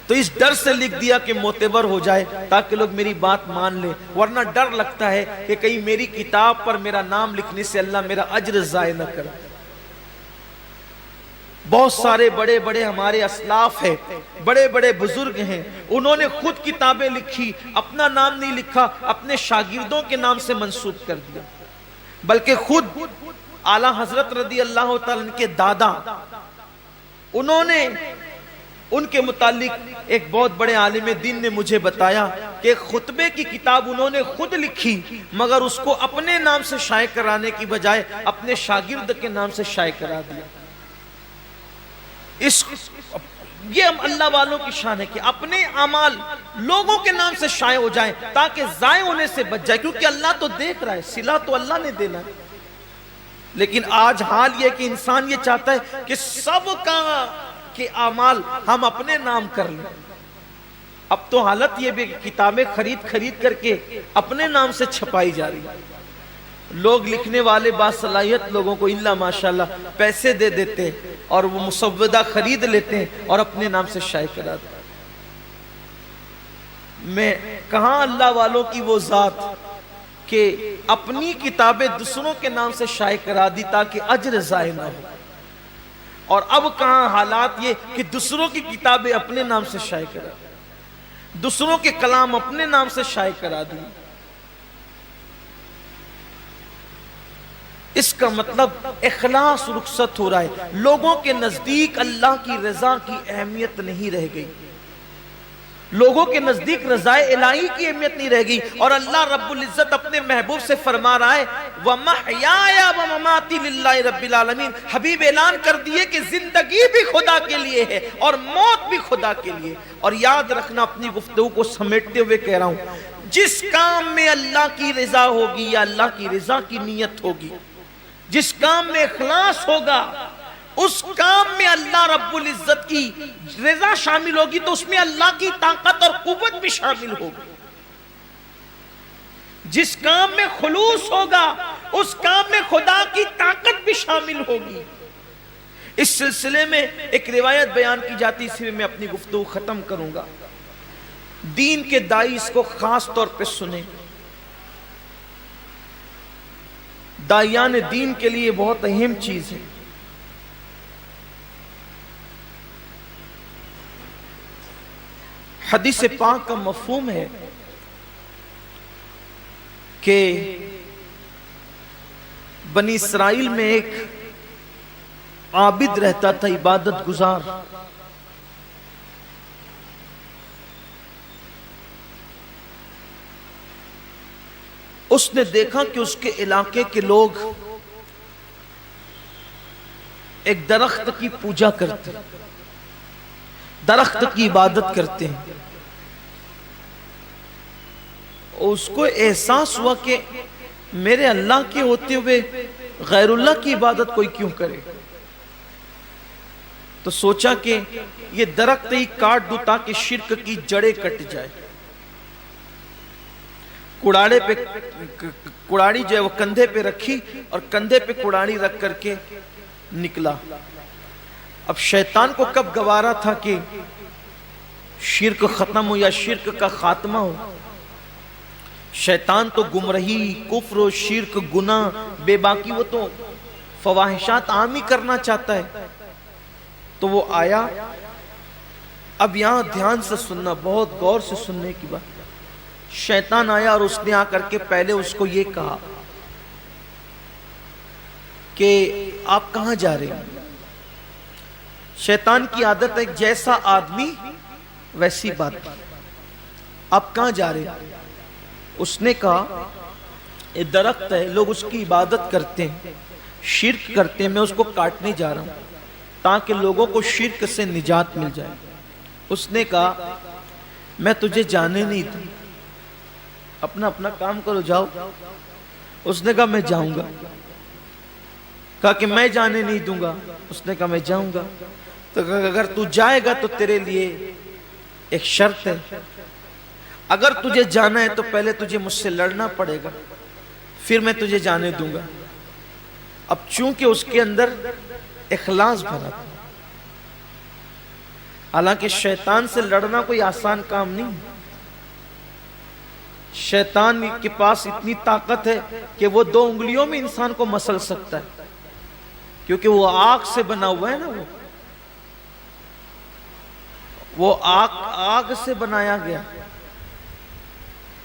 تو اس ڈر سے لکھ دیا کہ معتبر ہو جائے تاکہ لوگ میری بات مان لیں، ورنہ ڈر لگتا ہے کہ کہیں میری کتاب پر میرا نام لکھنے سے اللہ میرا اجر ضائع نہ کرے۔ بہت سارے بڑے بڑے ہمارے اسلاف ہیں، بڑے بڑے بزرگ ہیں، انہوں نے خود کتابیں لکھی، اپنا نام نہیں لکھا، اپنے شاگردوں کے نام سے منسوب کر دیا، بلکہ خود اعلیٰ حضرت رضی اللہ تعالیٰ عنہ کے دادا انہوں نے ان کے متعلق ایک بہت بڑے عالم دین نے مجھے بتایا کہ خطبے کی کتاب انہوں نے خود لکھی، مگر اس کو اپنے نام سے شائع کرانے کی بجائے اپنے شاگرد کے نام سے شائع کرا دیا۔ یہ اللہ والوں کی شان ہے کہ اپنے اعمال لوگوں کے نام سے شائع ہو جائیں تاکہ ضائع ہونے سے بچ جائے، کیونکہ اللہ تو دیکھ رہا ہے، صلہ تو اللہ نے دینا ہے۔ لیکن آج حال یہ کہ انسان یہ چاہتا ہے کہ سب کا کہ اعمال ہم اپنے نام کر لیں۔ اب تو حالت یہ بھی کتابیں خرید کر کے اپنے نام سے چھپائی جا رہی ہے۔ لوگ لکھنے والے باصلاحیت لوگوں کو اللہ ماشاءاللہ پیسے دے دیتے اور وہ مسودہ خرید لیتے ہیں اور اپنے نام سے شائع کرا دیتے۔ میں کہاں اللہ والوں کی وہ ذات کہ اپنی کتابیں دوسروں کے نام سے شائع کرا دی تاکہ اجر ضائع نہ ہو، اور اب کہاں حالات یہ کہ دوسروں کی کتابیں اپنے نام سے شائع کرا دی، دوسروں کے کلام اپنے نام سے شائع کرا دی۔ اس کا مطلب اخلاص رخصت ہو رہا ہے، لوگوں کے نزدیک اللہ کی رضا کی اہمیت نہیں رہ گئی، لوگوں کے نزدیک رضا الہی کی اہمیت نہیں رہ گئی، اور اللہ رب العزت اپنے محبوب سے فرما رہا ہے وَمَحْيَايَ وَمَمَاتِي لِلَّهِ رَبِّ الْعَالَمِينَ۔ حبیب اعلان کر دیے کہ زندگی بھی خدا کے لیے ہے اور موت بھی خدا کے لیے۔ اور یاد رکھنا، اپنی گفتگو کو سمیٹتے ہوئے کہہ رہا ہوں، جس کام میں اللہ کی رضا ہوگی یا اللہ کی رضا کی نیت ہوگی، جس کام میں اخلاص ہوگا، اس کام میں اللہ رب العزت کی رضا شامل ہوگی، تو اس میں اللہ کی طاقت اور قوت بھی شامل ہوگی۔ جس کام میں خلوص ہوگا، اس کام میں خدا کی طاقت بھی شامل ہوگی۔ اس سلسلے میں ایک روایت بیان کی جاتی، اس میں میں اپنی گفتگو ختم کروں گا۔ دین کے داعی اس کو خاص طور پہ سنیں، داعیان دین کے لیے بہت اہم چیز ہے۔ حدیث پاک کا مفہوم ہے کہ بنی اسرائیل میں ایک عابد رہتا تھا، عبادت گزار۔ اس نے دیکھا کہ اس کے علاقے کے لوگ ایک درخت کی پوجا کرتے، درخت کی عبادت کرتے ہیں۔ اس کو احساس ہوا کہ میرے اللہ کے ہوتے ہوئے غیر اللہ کی عبادت کوئی کیوں کرے؟ تو سوچا کہ یہ درخت ہی کاٹ دوں تاکہ شرک کی جڑیں کٹ جائے۔ کڑاڑے پہ کڑاڑی جو ہے وہ کندھے پہ رکھی اور کندھے پہ کڑاڑی رکھ کر کے نکلا۔ اب شیطان کو کب گوارا تھا کہ شرک ختم ہو یا شرک کا خاتمہ ہو؟ شیطان تو گمراہی، کفر و شرک، گناہ، بے باکی، وہ تو فواحشات عام ہی کرنا چاہتا ہے۔ تو وہ آیا، اب یہاں دھیان سے سننا، بہت غور سے سننے کی بات۔ شیطان آیا اور اس نے آ کر کے پہلے اس کو یہ کہا کہ آپ کہاں جا رہے ہیں؟ شیطان کی عادت ہے جیسا آدمی ویسی بات۔ آپ کہاں جا رہے ہیں؟ اس نے کہا یہ درخت ہے، لوگ اس کی عبادت کرتے ہیں، شرک کرتے ہیں، میں اس کو کاٹنے جا رہا ہوں تاکہ لوگوں کو شرک سے نجات مل جائے۔ اس نے کہا میں تجھے جانے نہیں دوں، اپنا اپنا کام کرو، جاؤ۔ اس نے کہا میں جاؤں گا۔ کہا کہ میں جانے نہیں دوں گا۔ اس نے کہا میں جاؤں گا۔ تو اگر تو جائے گا تو تیرے لیے ایک شرط ہے، اگر تجھے جانا ہے تو پہلے تجھے مجھ سے لڑنا پڑے گا، پھر میں تجھے جانے دوں گا۔ اب چونکہ اس کے اندر اخلاص بھرا تھا، حالانکہ شیطان سے لڑنا کوئی آسان کام نہیں، شیطان کے پاس اتنی طاقت ہے کہ وہ 2 انگلیوں میں انسان کو مسل سکتا ہے، کیونکہ وہ آگ سے بنا ہوا ہے نا، وہ آگ سے بنایا گیا،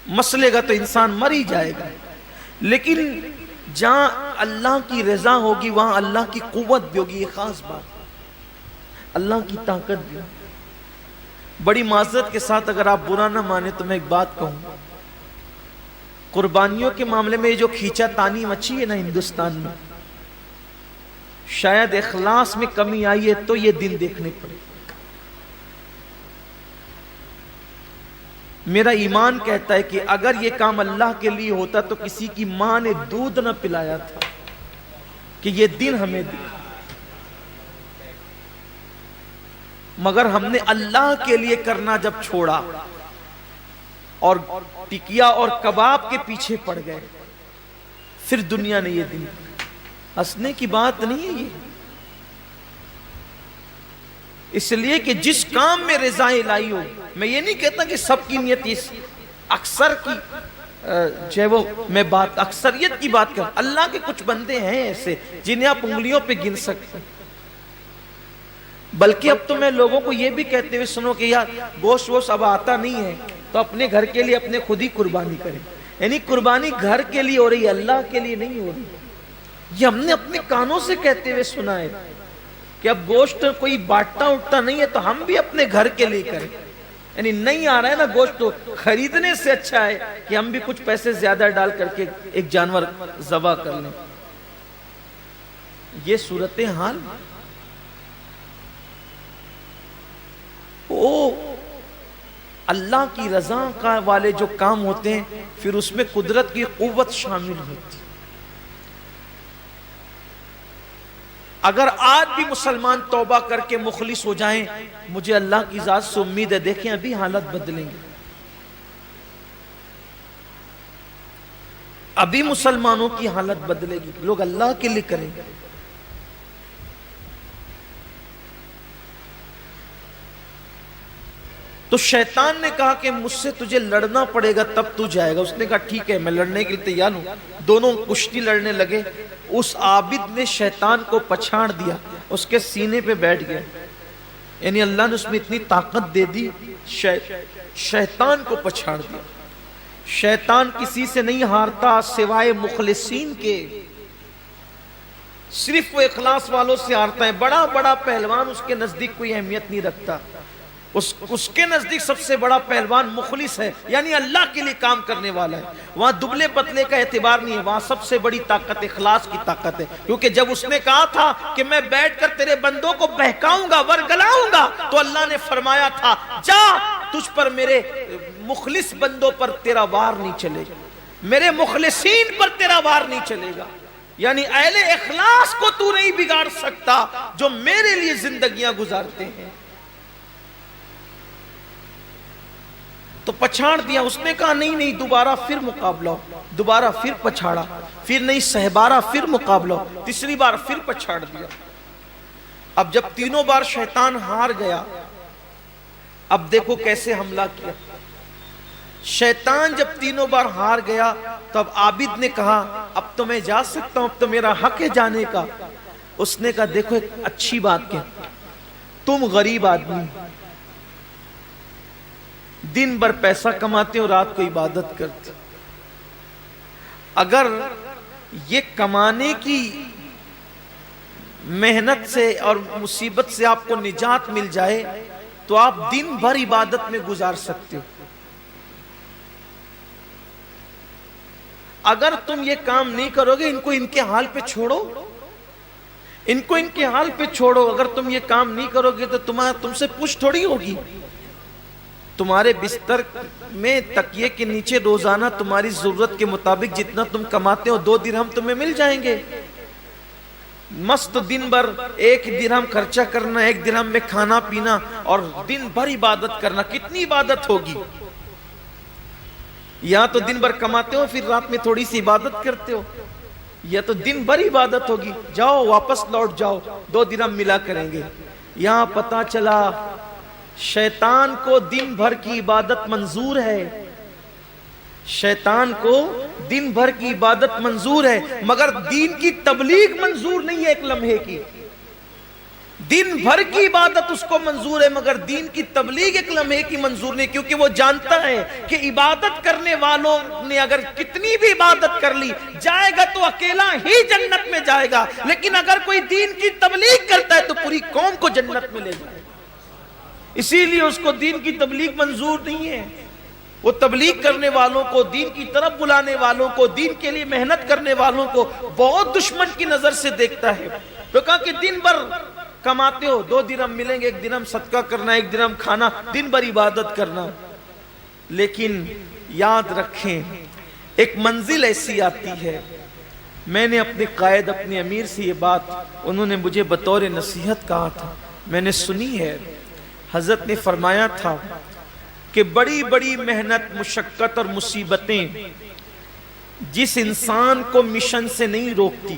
مسلے گا تو انسان مر ہی جائے گا۔ لیکن جہاں اللہ کی رضا ہوگی وہاں اللہ کی قوت بھی ہوگی، یہ خاص بات، اللہ کی طاقت بھی۔ بڑی معذرت کے ساتھ اگر آپ برا نہ مانے تو میں ایک بات کہوں، قربانیوں کے معاملے میں جو کھینچا تانی مچی ہے نا ہندوستان میں، شاید اخلاص میں کمی آئی ہے تو یہ دن دیکھنے پڑے۔ میرا ایمان کہتا ہے کہ اگر یہ کام اللہ کے لیے ہوتا تو کسی کی ماں نے دودھ نہ پلایا تھا کہ یہ دن ہمیں دے، مگر ہم نے اللہ کے لیے کرنا جب چھوڑا اور ٹکیا اور کباب کے پیچھے پڑ گئے، پھر دنیا نے یہ دن۔ ہنسنے کی بات نہیں ہے یہ، اس لیے کہ جس کام میں رضا الہی ہو، میں یہ نہیں کہتا کہ سب کی نیت اس، اکثر کی جو ہے وہ میں بات اکثریت کی بات کر، اللہ کے کچھ بندے ہیں ایسے جنہیں آپ انگلیوں پہ گن سکتے ہیں۔ بلکہ اب تو میں لوگوں کو یہ بھی کہتے ہوئے سنو کہ یار گوشت ووشت اب آتا نہیں ہے تو اپنے گھر کے لیے اپنے خود ہی قربانی کریں، یعنی قربانی گھر کے لیے ہو رہی ہے، اللہ کے لیے نہیں ہو رہی۔ یہ ہم نے اپنے کانوں سے کہتے ہوئے سنا ہے کہ اب گوشت کوئی بانٹتا اٹھتا نہیں ہے تو ہم بھی اپنے گھر کے لیے کریں، یعنی نہیں آ رہا ہے نا گوشت تو خریدنے سے اچھا ہے کہ ہم بھی کچھ پیسے زیادہ ڈال کر کے ایک جانور ذبح کر لیں۔ یہ صورتحال اللہ کی رضا کا والے جو کام ہوتے ہیں پھر اس میں قدرت کی قوت شامل ہوتی۔ اگر آج بھی مسلمان توبہ کر کے مخلص ہو جائیں، مجھے اللہ کی ذات سے امید ہے، دیکھیں ابھی حالت بدلیں گے، ابھی مسلمانوں کی حالت بدلے گی، لوگ اللہ کے لیے کریں گے۔ تو شیطان نے کہا کہ مجھ سے تجھے لڑنا پڑے گا تب تو جائے گا۔ اس نے کہا ٹھیک ہے میں لڑنے کے لیے تیار ہوں۔ دونوں کشتی لڑنے لگے، اس عابد نے شیطان کو پچھاڑ دیا، اس کے سینے پہ بیٹھ گیا، یعنی اللہ نے اس میں اتنی طاقت دے دی، شیطان کو پچھاڑ دیا۔ شیطان کسی سے نہیں ہارتا سوائے مخلصین کے، صرف وہ اخلاص والوں سے ہارتا ہے۔ بڑا بڑا پہلوان اس کے نزدیک کوئی اہمیت نہیں رکھتا، اس کے نزدیک سب سے بڑا پہلوان مخلص ہے، یعنی اللہ کے لیے کام کرنے والا ہے۔ وہاں دبلے پتلے کا اعتبار نہیں ہے، وہاں سب سے بڑی طاقت اخلاص کی طاقت ہے۔ کیونکہ جب اس نے کہا تھا کہ میں بیٹھ کر تیرے بندوں کو بہکاؤں گا ورگلاؤں گا، تو اللہ نے فرمایا تھا جا، تجھ پر میرے مخلص بندوں پر تیرا وار نہیں چلے گا، میرے مخلصین پر تیرا وار نہیں چلے گا، یعنی اہل اخلاص کو تو نہیں بگاڑ سکتا جو میرے لیے زندگیاں گزارتے ہیں۔ تو پچھاڑ دیا۔ اس نے کہا نہیں نہیں دوبارہ پھر مقابلہ ہو، دوبارہ پھر پچھاڑا، پھر نہیں سہبارہ پھر مقابلہ ہو، تیسری بار پھر پچھاڑ دیا۔ اب جب تینوں بار شیطان ہار گیا، اب دیکھو کیسے حملہ کیا۔ شیطان جب تینوں بار ہار گیا تو اب عابد نے کہا اب تو میں جا سکتا ہوں، اب تو میرا حق ہے جانے کا۔ اس نے کہا دیکھو ایک اچھی بات کیا، تم غریب آدمی دن بھر پیسہ کماتے ہو، رات کو عبادت کرتے، اگر یہ کمانے کی محنت سے اور مصیبت سے آپ کو نجات مل جائے تو آپ دن بھر عبادت میں گزار سکتے ہو۔ اگر تم یہ کام نہیں کرو گے، ان کو ان کے حال پہ چھوڑو، ان کو ان کے حال پہ چھوڑو، اگر تم یہ کام نہیں کرو گے تو تم سے پوچھ تھوڑی ہوگی۔ تمہارے بستر میں تکیے کے نیچے روزانہ تمہاری ضرورت کے مطابق جتنا تم کماتے ہو 2 درہم تمہیں مل جائیں گے۔ مست دن بھر 1 درہم خرچہ کرنا، 1 درہم میں کھانا پینا اور دن بھر عبادت کرنا، کتنی عبادت ہوگی؟ یا تو دن بھر کماتے ہو پھر رات میں تھوڑی سی عبادت کرتے ہو، یا تو دن بھر عبادت ہوگی، جاؤ واپس لوٹ جاؤ 2 درہم ملا کریں گے۔ یہاں پتا چلا شیطان کو دن بھر کی عبادت منظور ہے، شیطان کو دن بھر کی عبادت منظور ہے، مگر دین کی تبلیغ منظور نہیں ہے ایک لمحے کی۔ دن بھر کی عبادت اس کو منظور ہے مگر دین کی تبلیغ ایک لمحے کی منظور نہیں، کیونکہ وہ جانتا ہے کہ عبادت کرنے والوں نے اگر کتنی بھی عبادت کر لی جائے گا تو اکیلا ہی جنت میں جائے گا، لیکن اگر کوئی دین کی تبلیغ کرتا ہے تو پوری قوم کو جنت میں لے جائے گا۔ اسی لیے اس کو دین کی تبلیغ منظور نہیں ہے. وہ تبلیغ کرنے والوں کو، دین کی طرف بلانے والوں کو، دین کے لیے محنت کرنے والوں کو بہت دشمن کی نظر سے دیکھتا ہے. تو کہا کہ دن بھر کماتے ہو، 2 درہم ملیں گے، 1 درہم صدقہ کرنا، 1 درہم کھانا، دن بھر عبادت کرنا. لیکن یاد رکھیں ایک منزل ایسی آتی ہے. میں نے اپنے قائد، اپنے امیر سے یہ بات انہوں نے مجھے بطور نصیحت کہا تھا، میں نے سنی ہے. حضرت نے فرمایا تھا کہ بڑی بڑی محنت، مشقت اور مصیبتیں جس انسان کو مشن سے نہیں روکتی،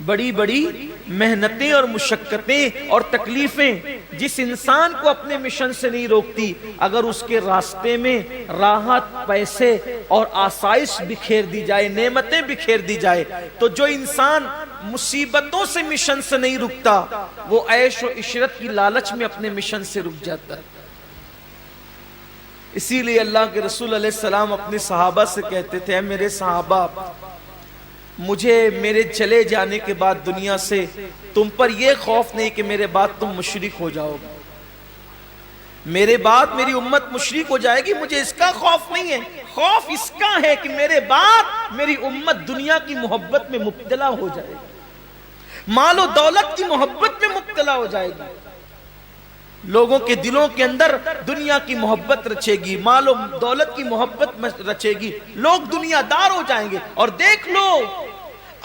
بڑی بڑی محنتیں اور مشقتیں اور تکلیفیں جس انسان کو اپنے مشن سے نہیں روکتی، اگر اس کے راستے میں راحت، پیسے اور آسائش بکھیر دی جائے، نعمتیں بکھیر دی جائے، تو جو انسان مصیبتوں سے مشن سے نہیں رکتا وہ عیش و عشرت کی لالچ میں اپنے مشن سے رک جاتا ہے. اسی لیے اللہ کے رسول علیہ السلام اپنے صحابہ سے کہتے تھے، اے میرے صحابہ، مجھے میرے چلے جانے کے بعد دنیا سے تم پر یہ خوف نہیں کہ میرے بعد تم مشرک ہو جاؤ گے، میرے بعد میری امت مشرک ہو جائے گی، مجھے اس کا خوف نہیں ہے. خوف اس کا ہے کہ میرے بعد میری امت دنیا کی محبت میں مبتلا ہو جائے گی، مال و دولت کی محبت میں مبتلا ہو جائے گی. لوگوں کے دلوں کے اندر دنیا کی محبت رچے گی، مال و دولت کی محبت رچے گی، لوگ دنیا دار ہو جائیں گے. اور دیکھ لو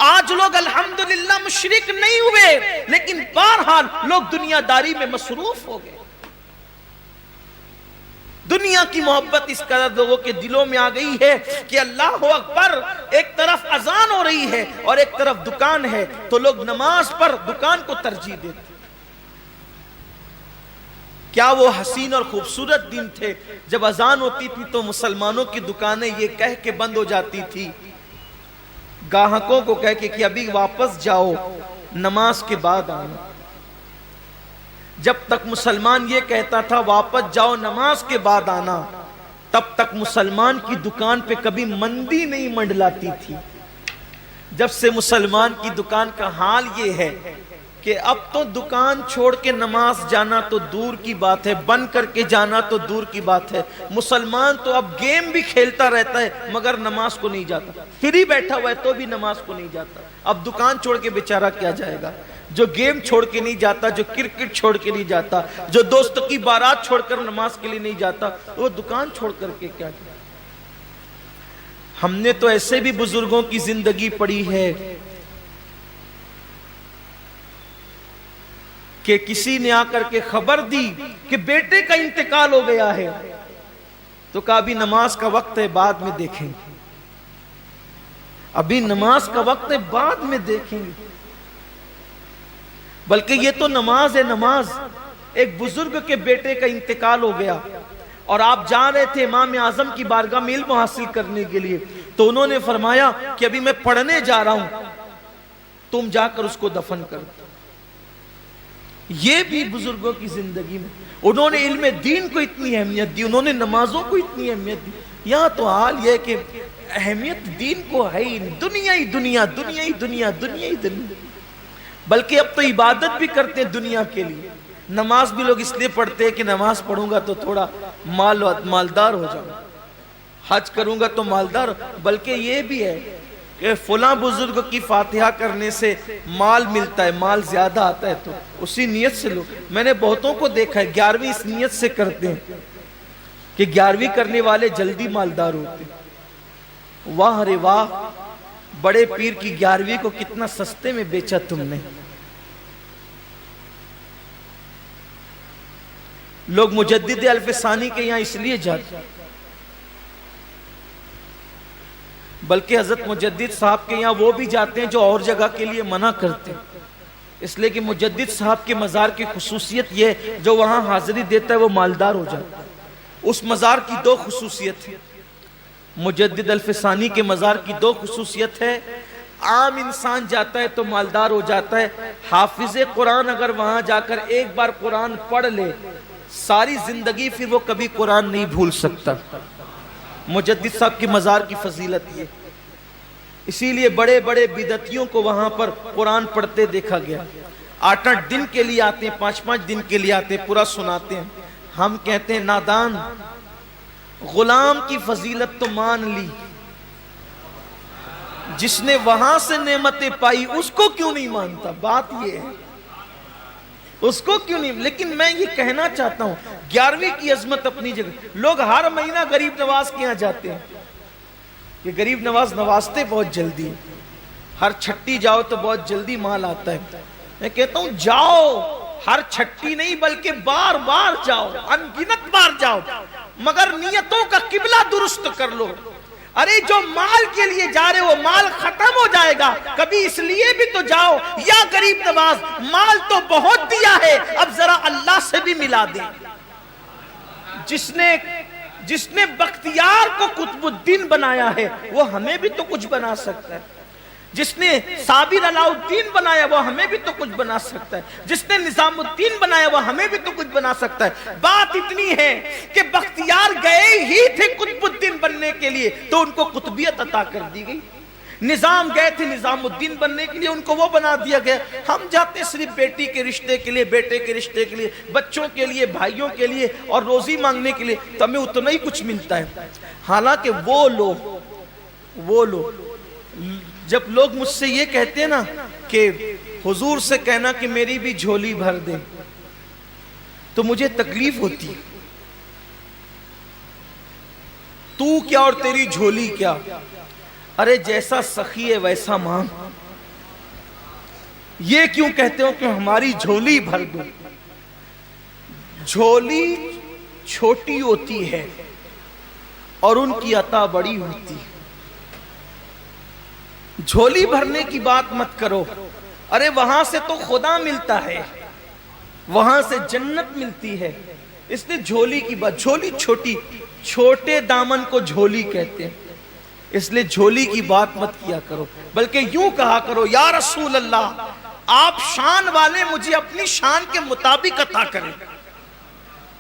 آج لوگ الحمدللہ مشرک نہیں ہوئے، لیکن بہرحال لوگ دنیا داری میں مصروف ہو گئے. دنیا کی محبت اس قدر لوگوں کے دلوں میں آ گئی ہے کہ اللہ اکبر، ایک طرف اذان ہو رہی ہے اور ایک طرف دکان ہے، تو لوگ نماز پر دکان کو ترجیح دیتے. کیا وہ حسین اور خوبصورت دن تھے جب اذان ہوتی تھی تو مسلمانوں کی دکانیں یہ کہہ کے بند ہو جاتی تھی، گاہکوں کو کہہ کے کہ ابھی واپس جاؤ، نماز کے بعد آنا. جب تک مسلمان یہ کہتا تھا واپس جاؤ نماز کے بعد آنا، تب تک مسلمان کی دکان پہ کبھی مندی نہیں منڈلاتی تھی. جب سے مسلمان کی دکان کا حال یہ ہے کہ اب تو دکان چھوڑ کے نماز جانا تو دور کی بات ہے، بند کر کے جانا تو دور کی بات ہے. مسلمان تو اب گیم بھی کھیلتا رہتا ہے مگر نماز کو نہیں جاتا، فری بیٹھا ہوا ہے تو بھی نماز کو نہیں جاتا. اب دکان چھوڑ کے بیچارہ کیا جائے گا؟ جو گیم چھوڑ کے نہیں جاتا، جو کرکٹ چھوڑ کے نہیں جاتا، جو دوست کی بارات چھوڑ کر نماز کے لیے نہیں جاتا، وہ دکان چھوڑ کر کے کیا جائے؟ ہم نے تو ایسے بھی بزرگوں کی زندگی پڑھی ہے کہ کسی نے آ کر کے خبر دی کہ بیٹے کا انتقال ہو گیا ہے، تو کہا ابھی نماز کا وقت ہے بعد میں دیکھیں گے، ابھی نماز کا وقت ہے بعد میں دیکھیں گے. بلکہ یہ تو نماز ہے، نماز. ایک بزرگ کے بیٹے کا انتقال ہو گیا اور آپ جا رہے تھے امام اعظم کی بارگاہ میں علم حاصل کرنے کے لیے، تو انہوں نے فرمایا کہ ابھی میں پڑھنے جا رہا ہوں، تم جا کر اس کو دفن کر. یہ بھی بزرگوں کی زندگی میں انہوں نے علم دین کو اتنی اہمیت دی، انہوں نے نمازوں کو اتنی اہمیت دی. یہاں تو حال یہ کہ اہمیت دین کو ہے ہی نہیں، دنیا ہی دنیا، دنیا ہی دنیا، دنیا ہی دنیا. بلکہ اب تو عبادت بھی کرتے ہیں دنیا کے لیے. نماز بھی لوگ اس لیے پڑھتے ہیں کہ نماز پڑھوں گا تو تھوڑا مالدار ہو جاؤں، حج کروں گا تو مالدار. بلکہ یہ بھی ہے کہ فلاں بزرگ کی فاتحہ کرنے سے مال ملتا ہے، مال زیادہ آتا ہے، تو اسی نیت سے لوگ. میں نے بہتوں کو دیکھا ہے 11ویں اس نیت سے کرتے ہیں کہ 11ویں کرنے والے جلدی مالدار ہوتے. واہ رے واہ، بڑے پیر کی 11ویں کو کتنا سستے میں بیچا تم نے. لوگ مجدد الفسانی کے یہاں اس لیے جاتے، بلکہ حضرت مجدد صاحب کے یہاں وہ بھی جاتے ہیں جو اور جگہ کے لیے منع کرتے ہیں. اس لیے کہ مجدد صاحب کے مزار کی خصوصیت یہ جو وہاں حاضری دیتا ہے وہ مالدار ہو جاتا ہے. اس مزار کی 2 خصوصیت ہے، مجدد الفسانی کے مزار کی 2 خصوصیت ہے. عام انسان جاتا ہے تو مالدار ہو جاتا ہے، حافظ قرآن اگر وہاں جا کر ایک بار قرآن پڑھ لے ساری زندگی پھر وہ کبھی قرآن نہیں بھول سکتا. مجدد صاحب کی مزار کی فضیلت یہ. اسی لیے بڑے بڑے بدعتیوں کو وہاں پر قرآن پڑھتے دیکھا گیا. 8-8 دن کے لیے آتے ہیں، 5-5 دن کے لیے آتے ہیں، پورا سناتے ہیں. ہم کہتے ہیں نادان، غلام کی فضیلت تو مان لی، جس نے وہاں سے نعمتیں پائی اس کو کیوں نہیں مانتا؟ بات یہ ہے، اس کو کیوں نہیں. لیکن میں یہ کہنا چاہتا ہوں 11ویں کی عظمت اپنی جگہ. لوگ ہر مہینہ غریب نواز کے یہاں جاتے ہیں، یہ غریب نواز نوازتے بہت جلدی، ہر چھٹی جاؤ تو بہت جلدی مال آتا ہے. میں کہتا ہوں جاؤ، ہر چھٹی نہیں بلکہ بار بار جاؤ، انگنت بار جاؤ، مگر نیتوں کا قبلہ درست کر لو. ارے جو مال کے لیے جا رہے وہ مال ختم ہو جائے گا، کبھی اس لیے بھی تو جاؤ یا غریب نواز مال تو بہت دیا ہے، اب ذرا اللہ سے بھی ملا دے. جس نے بختیار کو قطب الدین بنایا ہے وہ ہمیں بھی تو کچھ بنا سکتا ہے. جس نے صابر علاء الدین بنایا وہ ہمیں بھی تو کچھ بنا سکتا ہے. جس نے نظام الدین بنایا وہ ہمیں بھی تو کچھ بنا سکتا ہے. بات اتنی ہے کہ بختیار گئے ہی تھے قطب الدین بننے کے لیے تو ان کو قطبیت عطا کر دی گئی. نظام گئے تھے نظام الدین بننے کے لیے، ان کو وہ بنا دیا گیا. ہم جاتے صرف بیٹی کے رشتے کے لیے، بیٹے کے رشتے کے لیے، بچوں کے لیے، بھائیوں کے لیے اور روزی مانگنے کے لیے، تو ہمیں اتنا ہی کچھ ملتا ہے. حالانکہ وہ لوگ جب لوگ مجھ سے یہ کہتے ہیں نا کہ حضور سے کہنا کہ میری بھی جھولی بھر دے، تو مجھے تکلیف ہوتی ہے. تو کیا اور تیری جھولی کیا؟ ارے جیسا سخی ہے ویسا مانگ. یہ کیوں کہتے ہو کہ ہماری جھولی بھر دو؟ جھولی چھوٹی ہوتی ہے اور ان کی عطا بڑی ہوتی ہے. جھولی بھرنے کی بات مت کرو. ارے وہاں سے تو خدا ملتا ہے، وہاں سے جنت ملتی ہے. اس نے جھولی کی بات، جھولی چھوٹی، چھوٹے دامن کو جھولی کہتے ہیں، اس لیے جھولی کی بات مت کیا کرو، بلکہ یوں کہا کرو یا رسول اللہ آپ شان والے، مجھے اپنی شان کے مطابق عطا کریں.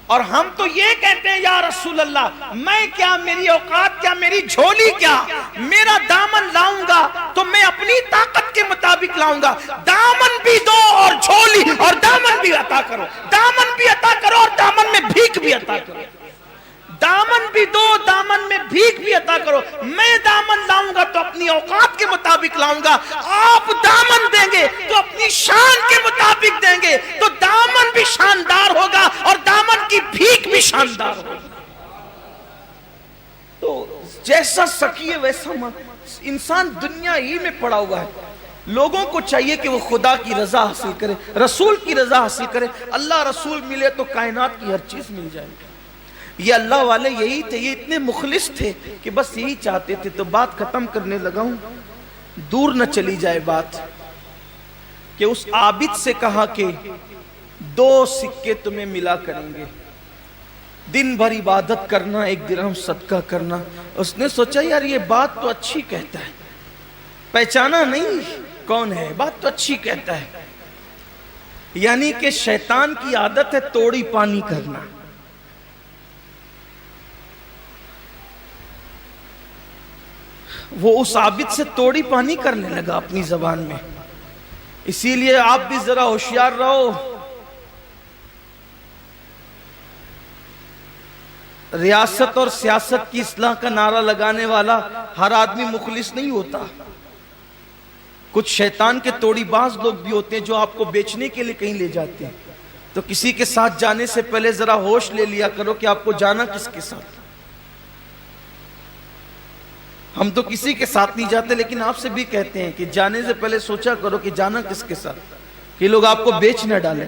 اور ہم تو یہ کہتے ہیں یا رسول اللہ میں کیا، میری اوقات کیا، میری جھولی کیا، میرا دامن لاؤں گا تو میں اپنی طاقت کے مطابق لاؤں گا. دامن بھی دو اور جھولی اور دامن بھی عطا کرو، دامن بھی عطا کرو اور دامن میں بھیک بھی عطا کرو. دامن بھی دو، دامن میں بھیک بھی عطا کرو. میں دامن لاؤں گا تو اپنی اوقات کے مطابق لاؤں گا، آپ دامن دیں گے تو اپنی شان کے مطابق دیں گے، تو دامن بھی شاندار ہوگا اور دامن کی بھیک بھی شاندار ہوگی. تو جیسا سخی ہے ویسا انسان دنیا ہی میں پڑا ہوا ہے. لوگوں کو چاہیے کہ وہ خدا کی رضا حاصل کرے، رسول کی رضا حاصل کرے. اللہ رسول ملے تو کائنات کی ہر چیز مل جائے. یہ اللہ والے یہی تھے، یہ اتنے مخلص تھے کہ بس یہی چاہتے تھے. تو بات ختم کرنے لگا ہوں، دور نہ چلی جائے بات، کہ اس عابد سے کہا کہ 2 سکے تمہیں ملا کریں گے، دن بھر عبادت کرنا، 1 درہم صدقہ کرنا. اس نے سوچا یار یہ بات تو اچھی کہتا ہے، پہچانا نہیں کون ہے، بات تو اچھی کہتا ہے. یعنی کہ شیطان کی عادت ہے توڑی پانی کرنا. وہ اس عابد سے توڑی پانی کرنے لگا اپنی زبان میں. اسی لیے آپ بھی ذرا ہوشیار رہو. ریاست اور سیاست کی اصلاح کا نعرہ لگانے والا ہر آدمی مخلص نہیں ہوتا. کچھ شیطان کے توڑی باز لوگ بھی ہوتے ہیں جو آپ کو بیچنے کے لیے کہیں لے جاتے ہیں. تو کسی کے ساتھ جانے سے پہلے ذرا ہوش لے لیا کرو کہ آپ کو جانا کس کے ساتھ. ہم تو کسی کے ساتھ نہیں جاتے، لیکن آپ سے بھی کہتے ہیں کہ جانے سے پہلے سوچا کرو کہ جانا کس کے ساتھ، کہ لوگ آپ کو بیچ نہ ڈالیں.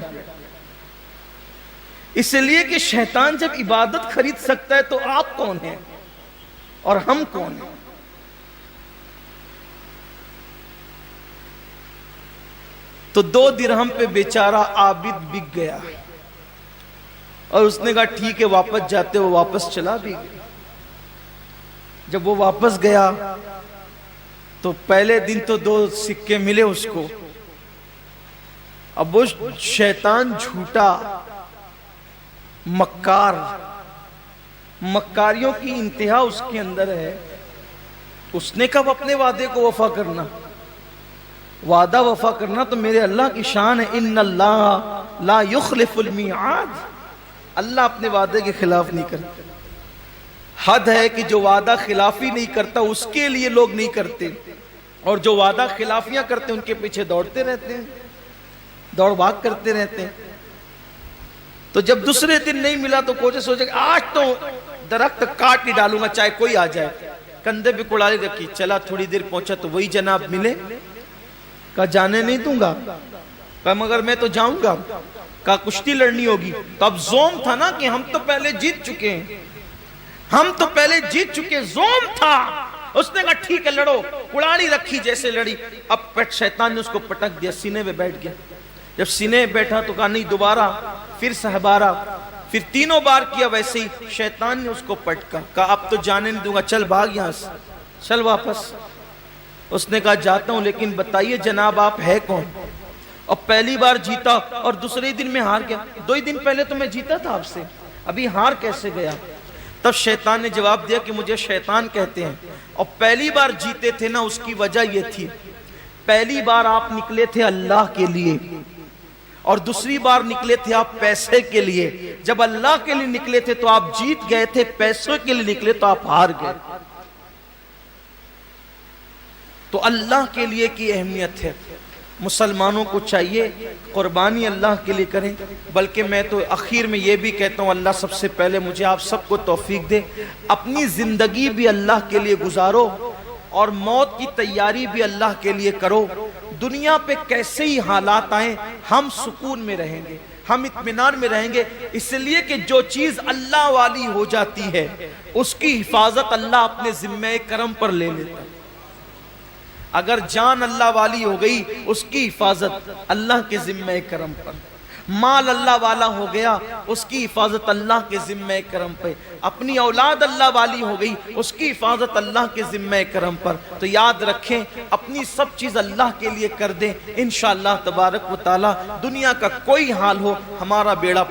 اس لیے کہ شیطان جب عبادت خرید سکتا ہے تو آپ کون ہیں اور ہم کون ہیں. تو 2 درہم پہ بیچارہ عابد بک گیا اور اس نے کہا ٹھیک ہے واپس جاتے. وہ واپس چلا بھی گیا. جب وہ واپس گیا تو پہلے دن تو 2 سکے ملے اس کو. اب وہ شیطان جھوٹا مکار، مکاریوں کی انتہا اس کے اندر ہے. اس نے کب اپنے وعدے کو وفا کرنا. وعدہ وفا کرنا تو میرے اللہ کی شان ہے. ان اللہ لا یخلف المیعاد. اللہ اپنے وعدے کے خلاف نہیں کرتا. حد ہے کہ جو وعدہ خلافی نہیں کرتا اس کے لیے لوگ نہیں کرتے، اور جو وعدہ خلافیاں کرتے ہیں ان کے پیچھے دوڑتے رہتے ہیں، دوڑ بھاگ کرتے رہتے ہیں. تو جب دوسرے دن نہیں ملا تو کوچے سوچے کہ آج تو درخت کاٹ نہیں ڈالوں گا چاہے کوئی آ جائے. کندھے پہ کڑالی رکھی، چلا تھوڑی دیر پہنچا تو وہی جناب ملے. کہا جانے نہیں دوں گا. کہا مگر میں تو جاؤں گا. کہا کشتی لڑنی ہوگی. تو اب زوم تھا نا کہ ہم تو پہلے جیت چکے ہیں، ہم تو پہلے جیت چکے. زوم تھا. اس نے کہا ٹھیک ہے لڑو. کڑالی رکھی جیسے لڑی. اب شیطان نے اس کو پٹک دیا، سینے پہ بیٹھ گیا. جب سینے پہ بیٹھا تو کہا نہیں دوبارہ. پھر سہبارہ، پھر تینوں بار کیا ویسے ہی. شیطان نے اس کو پٹکا. کہا اب تو جانے نہیں دوں گا، چل بھاگ یہاں سے، چل واپس. اس نے کہا جاتا ہوں لیکن بتائیے جناب آپ ہے کون؟ اور پہلی بار جیتا اور دوسرے دن میں ہار گیا. 2 دن پہلے تو میں جیتا تھا آپ سے، ابھی ہار کیسے گیا؟ تب شیطان نے جواب دیا کہ مجھے شیطان کہتے ہیں، اور پہلی بار جیتے تھے نا اس کی وجہ یہ تھی، پہلی بار آپ نکلے تھے اللہ کے لیے اور دوسری بار نکلے تھے آپ پیسے کے لیے. جب اللہ کے لیے نکلے تھے تو آپ جیت گئے تھے، پیسوں کے لیے نکلے تو آپ ہار گئے. تو اللہ کے لیے کی اہمیت ہے. مسلمانوں کو چاہیے قربانی اللہ کے لیے کریں. بلکہ میں تو اخیر میں یہ بھی کہتا ہوں اللہ سب سے پہلے مجھے آپ سب کو توفیق دے، اپنی زندگی بھی اللہ کے لیے گزارو اور موت کی تیاری بھی اللہ کے لیے کرو. دنیا پہ کیسے ہی حالات آئیں ہم سکون میں رہیں گے، ہم اطمینان میں رہیں گے. اس لیے کہ جو چیز اللہ والی ہو جاتی ہے اس کی حفاظت اللہ اپنے ذمہ کرم پر لے لیتا ہے. اگر جان اللہ والی ہو گئی اس کی حفاظت اللہ کے ذمہ کرم پر. مال اللہ والا ہو گیا اس کی حفاظت اللہ کے ذمہ کرم پہ. اپنی اولاد اللہ والی ہو گئی اس کی حفاظت اللہ کے ذمہ کرم پر. تو یاد رکھیں اپنی سب چیز اللہ کے لیے کر دیں، انشاءاللہ تبارک و تعالی دنیا کا کوئی حال ہو ہمارا بیڑا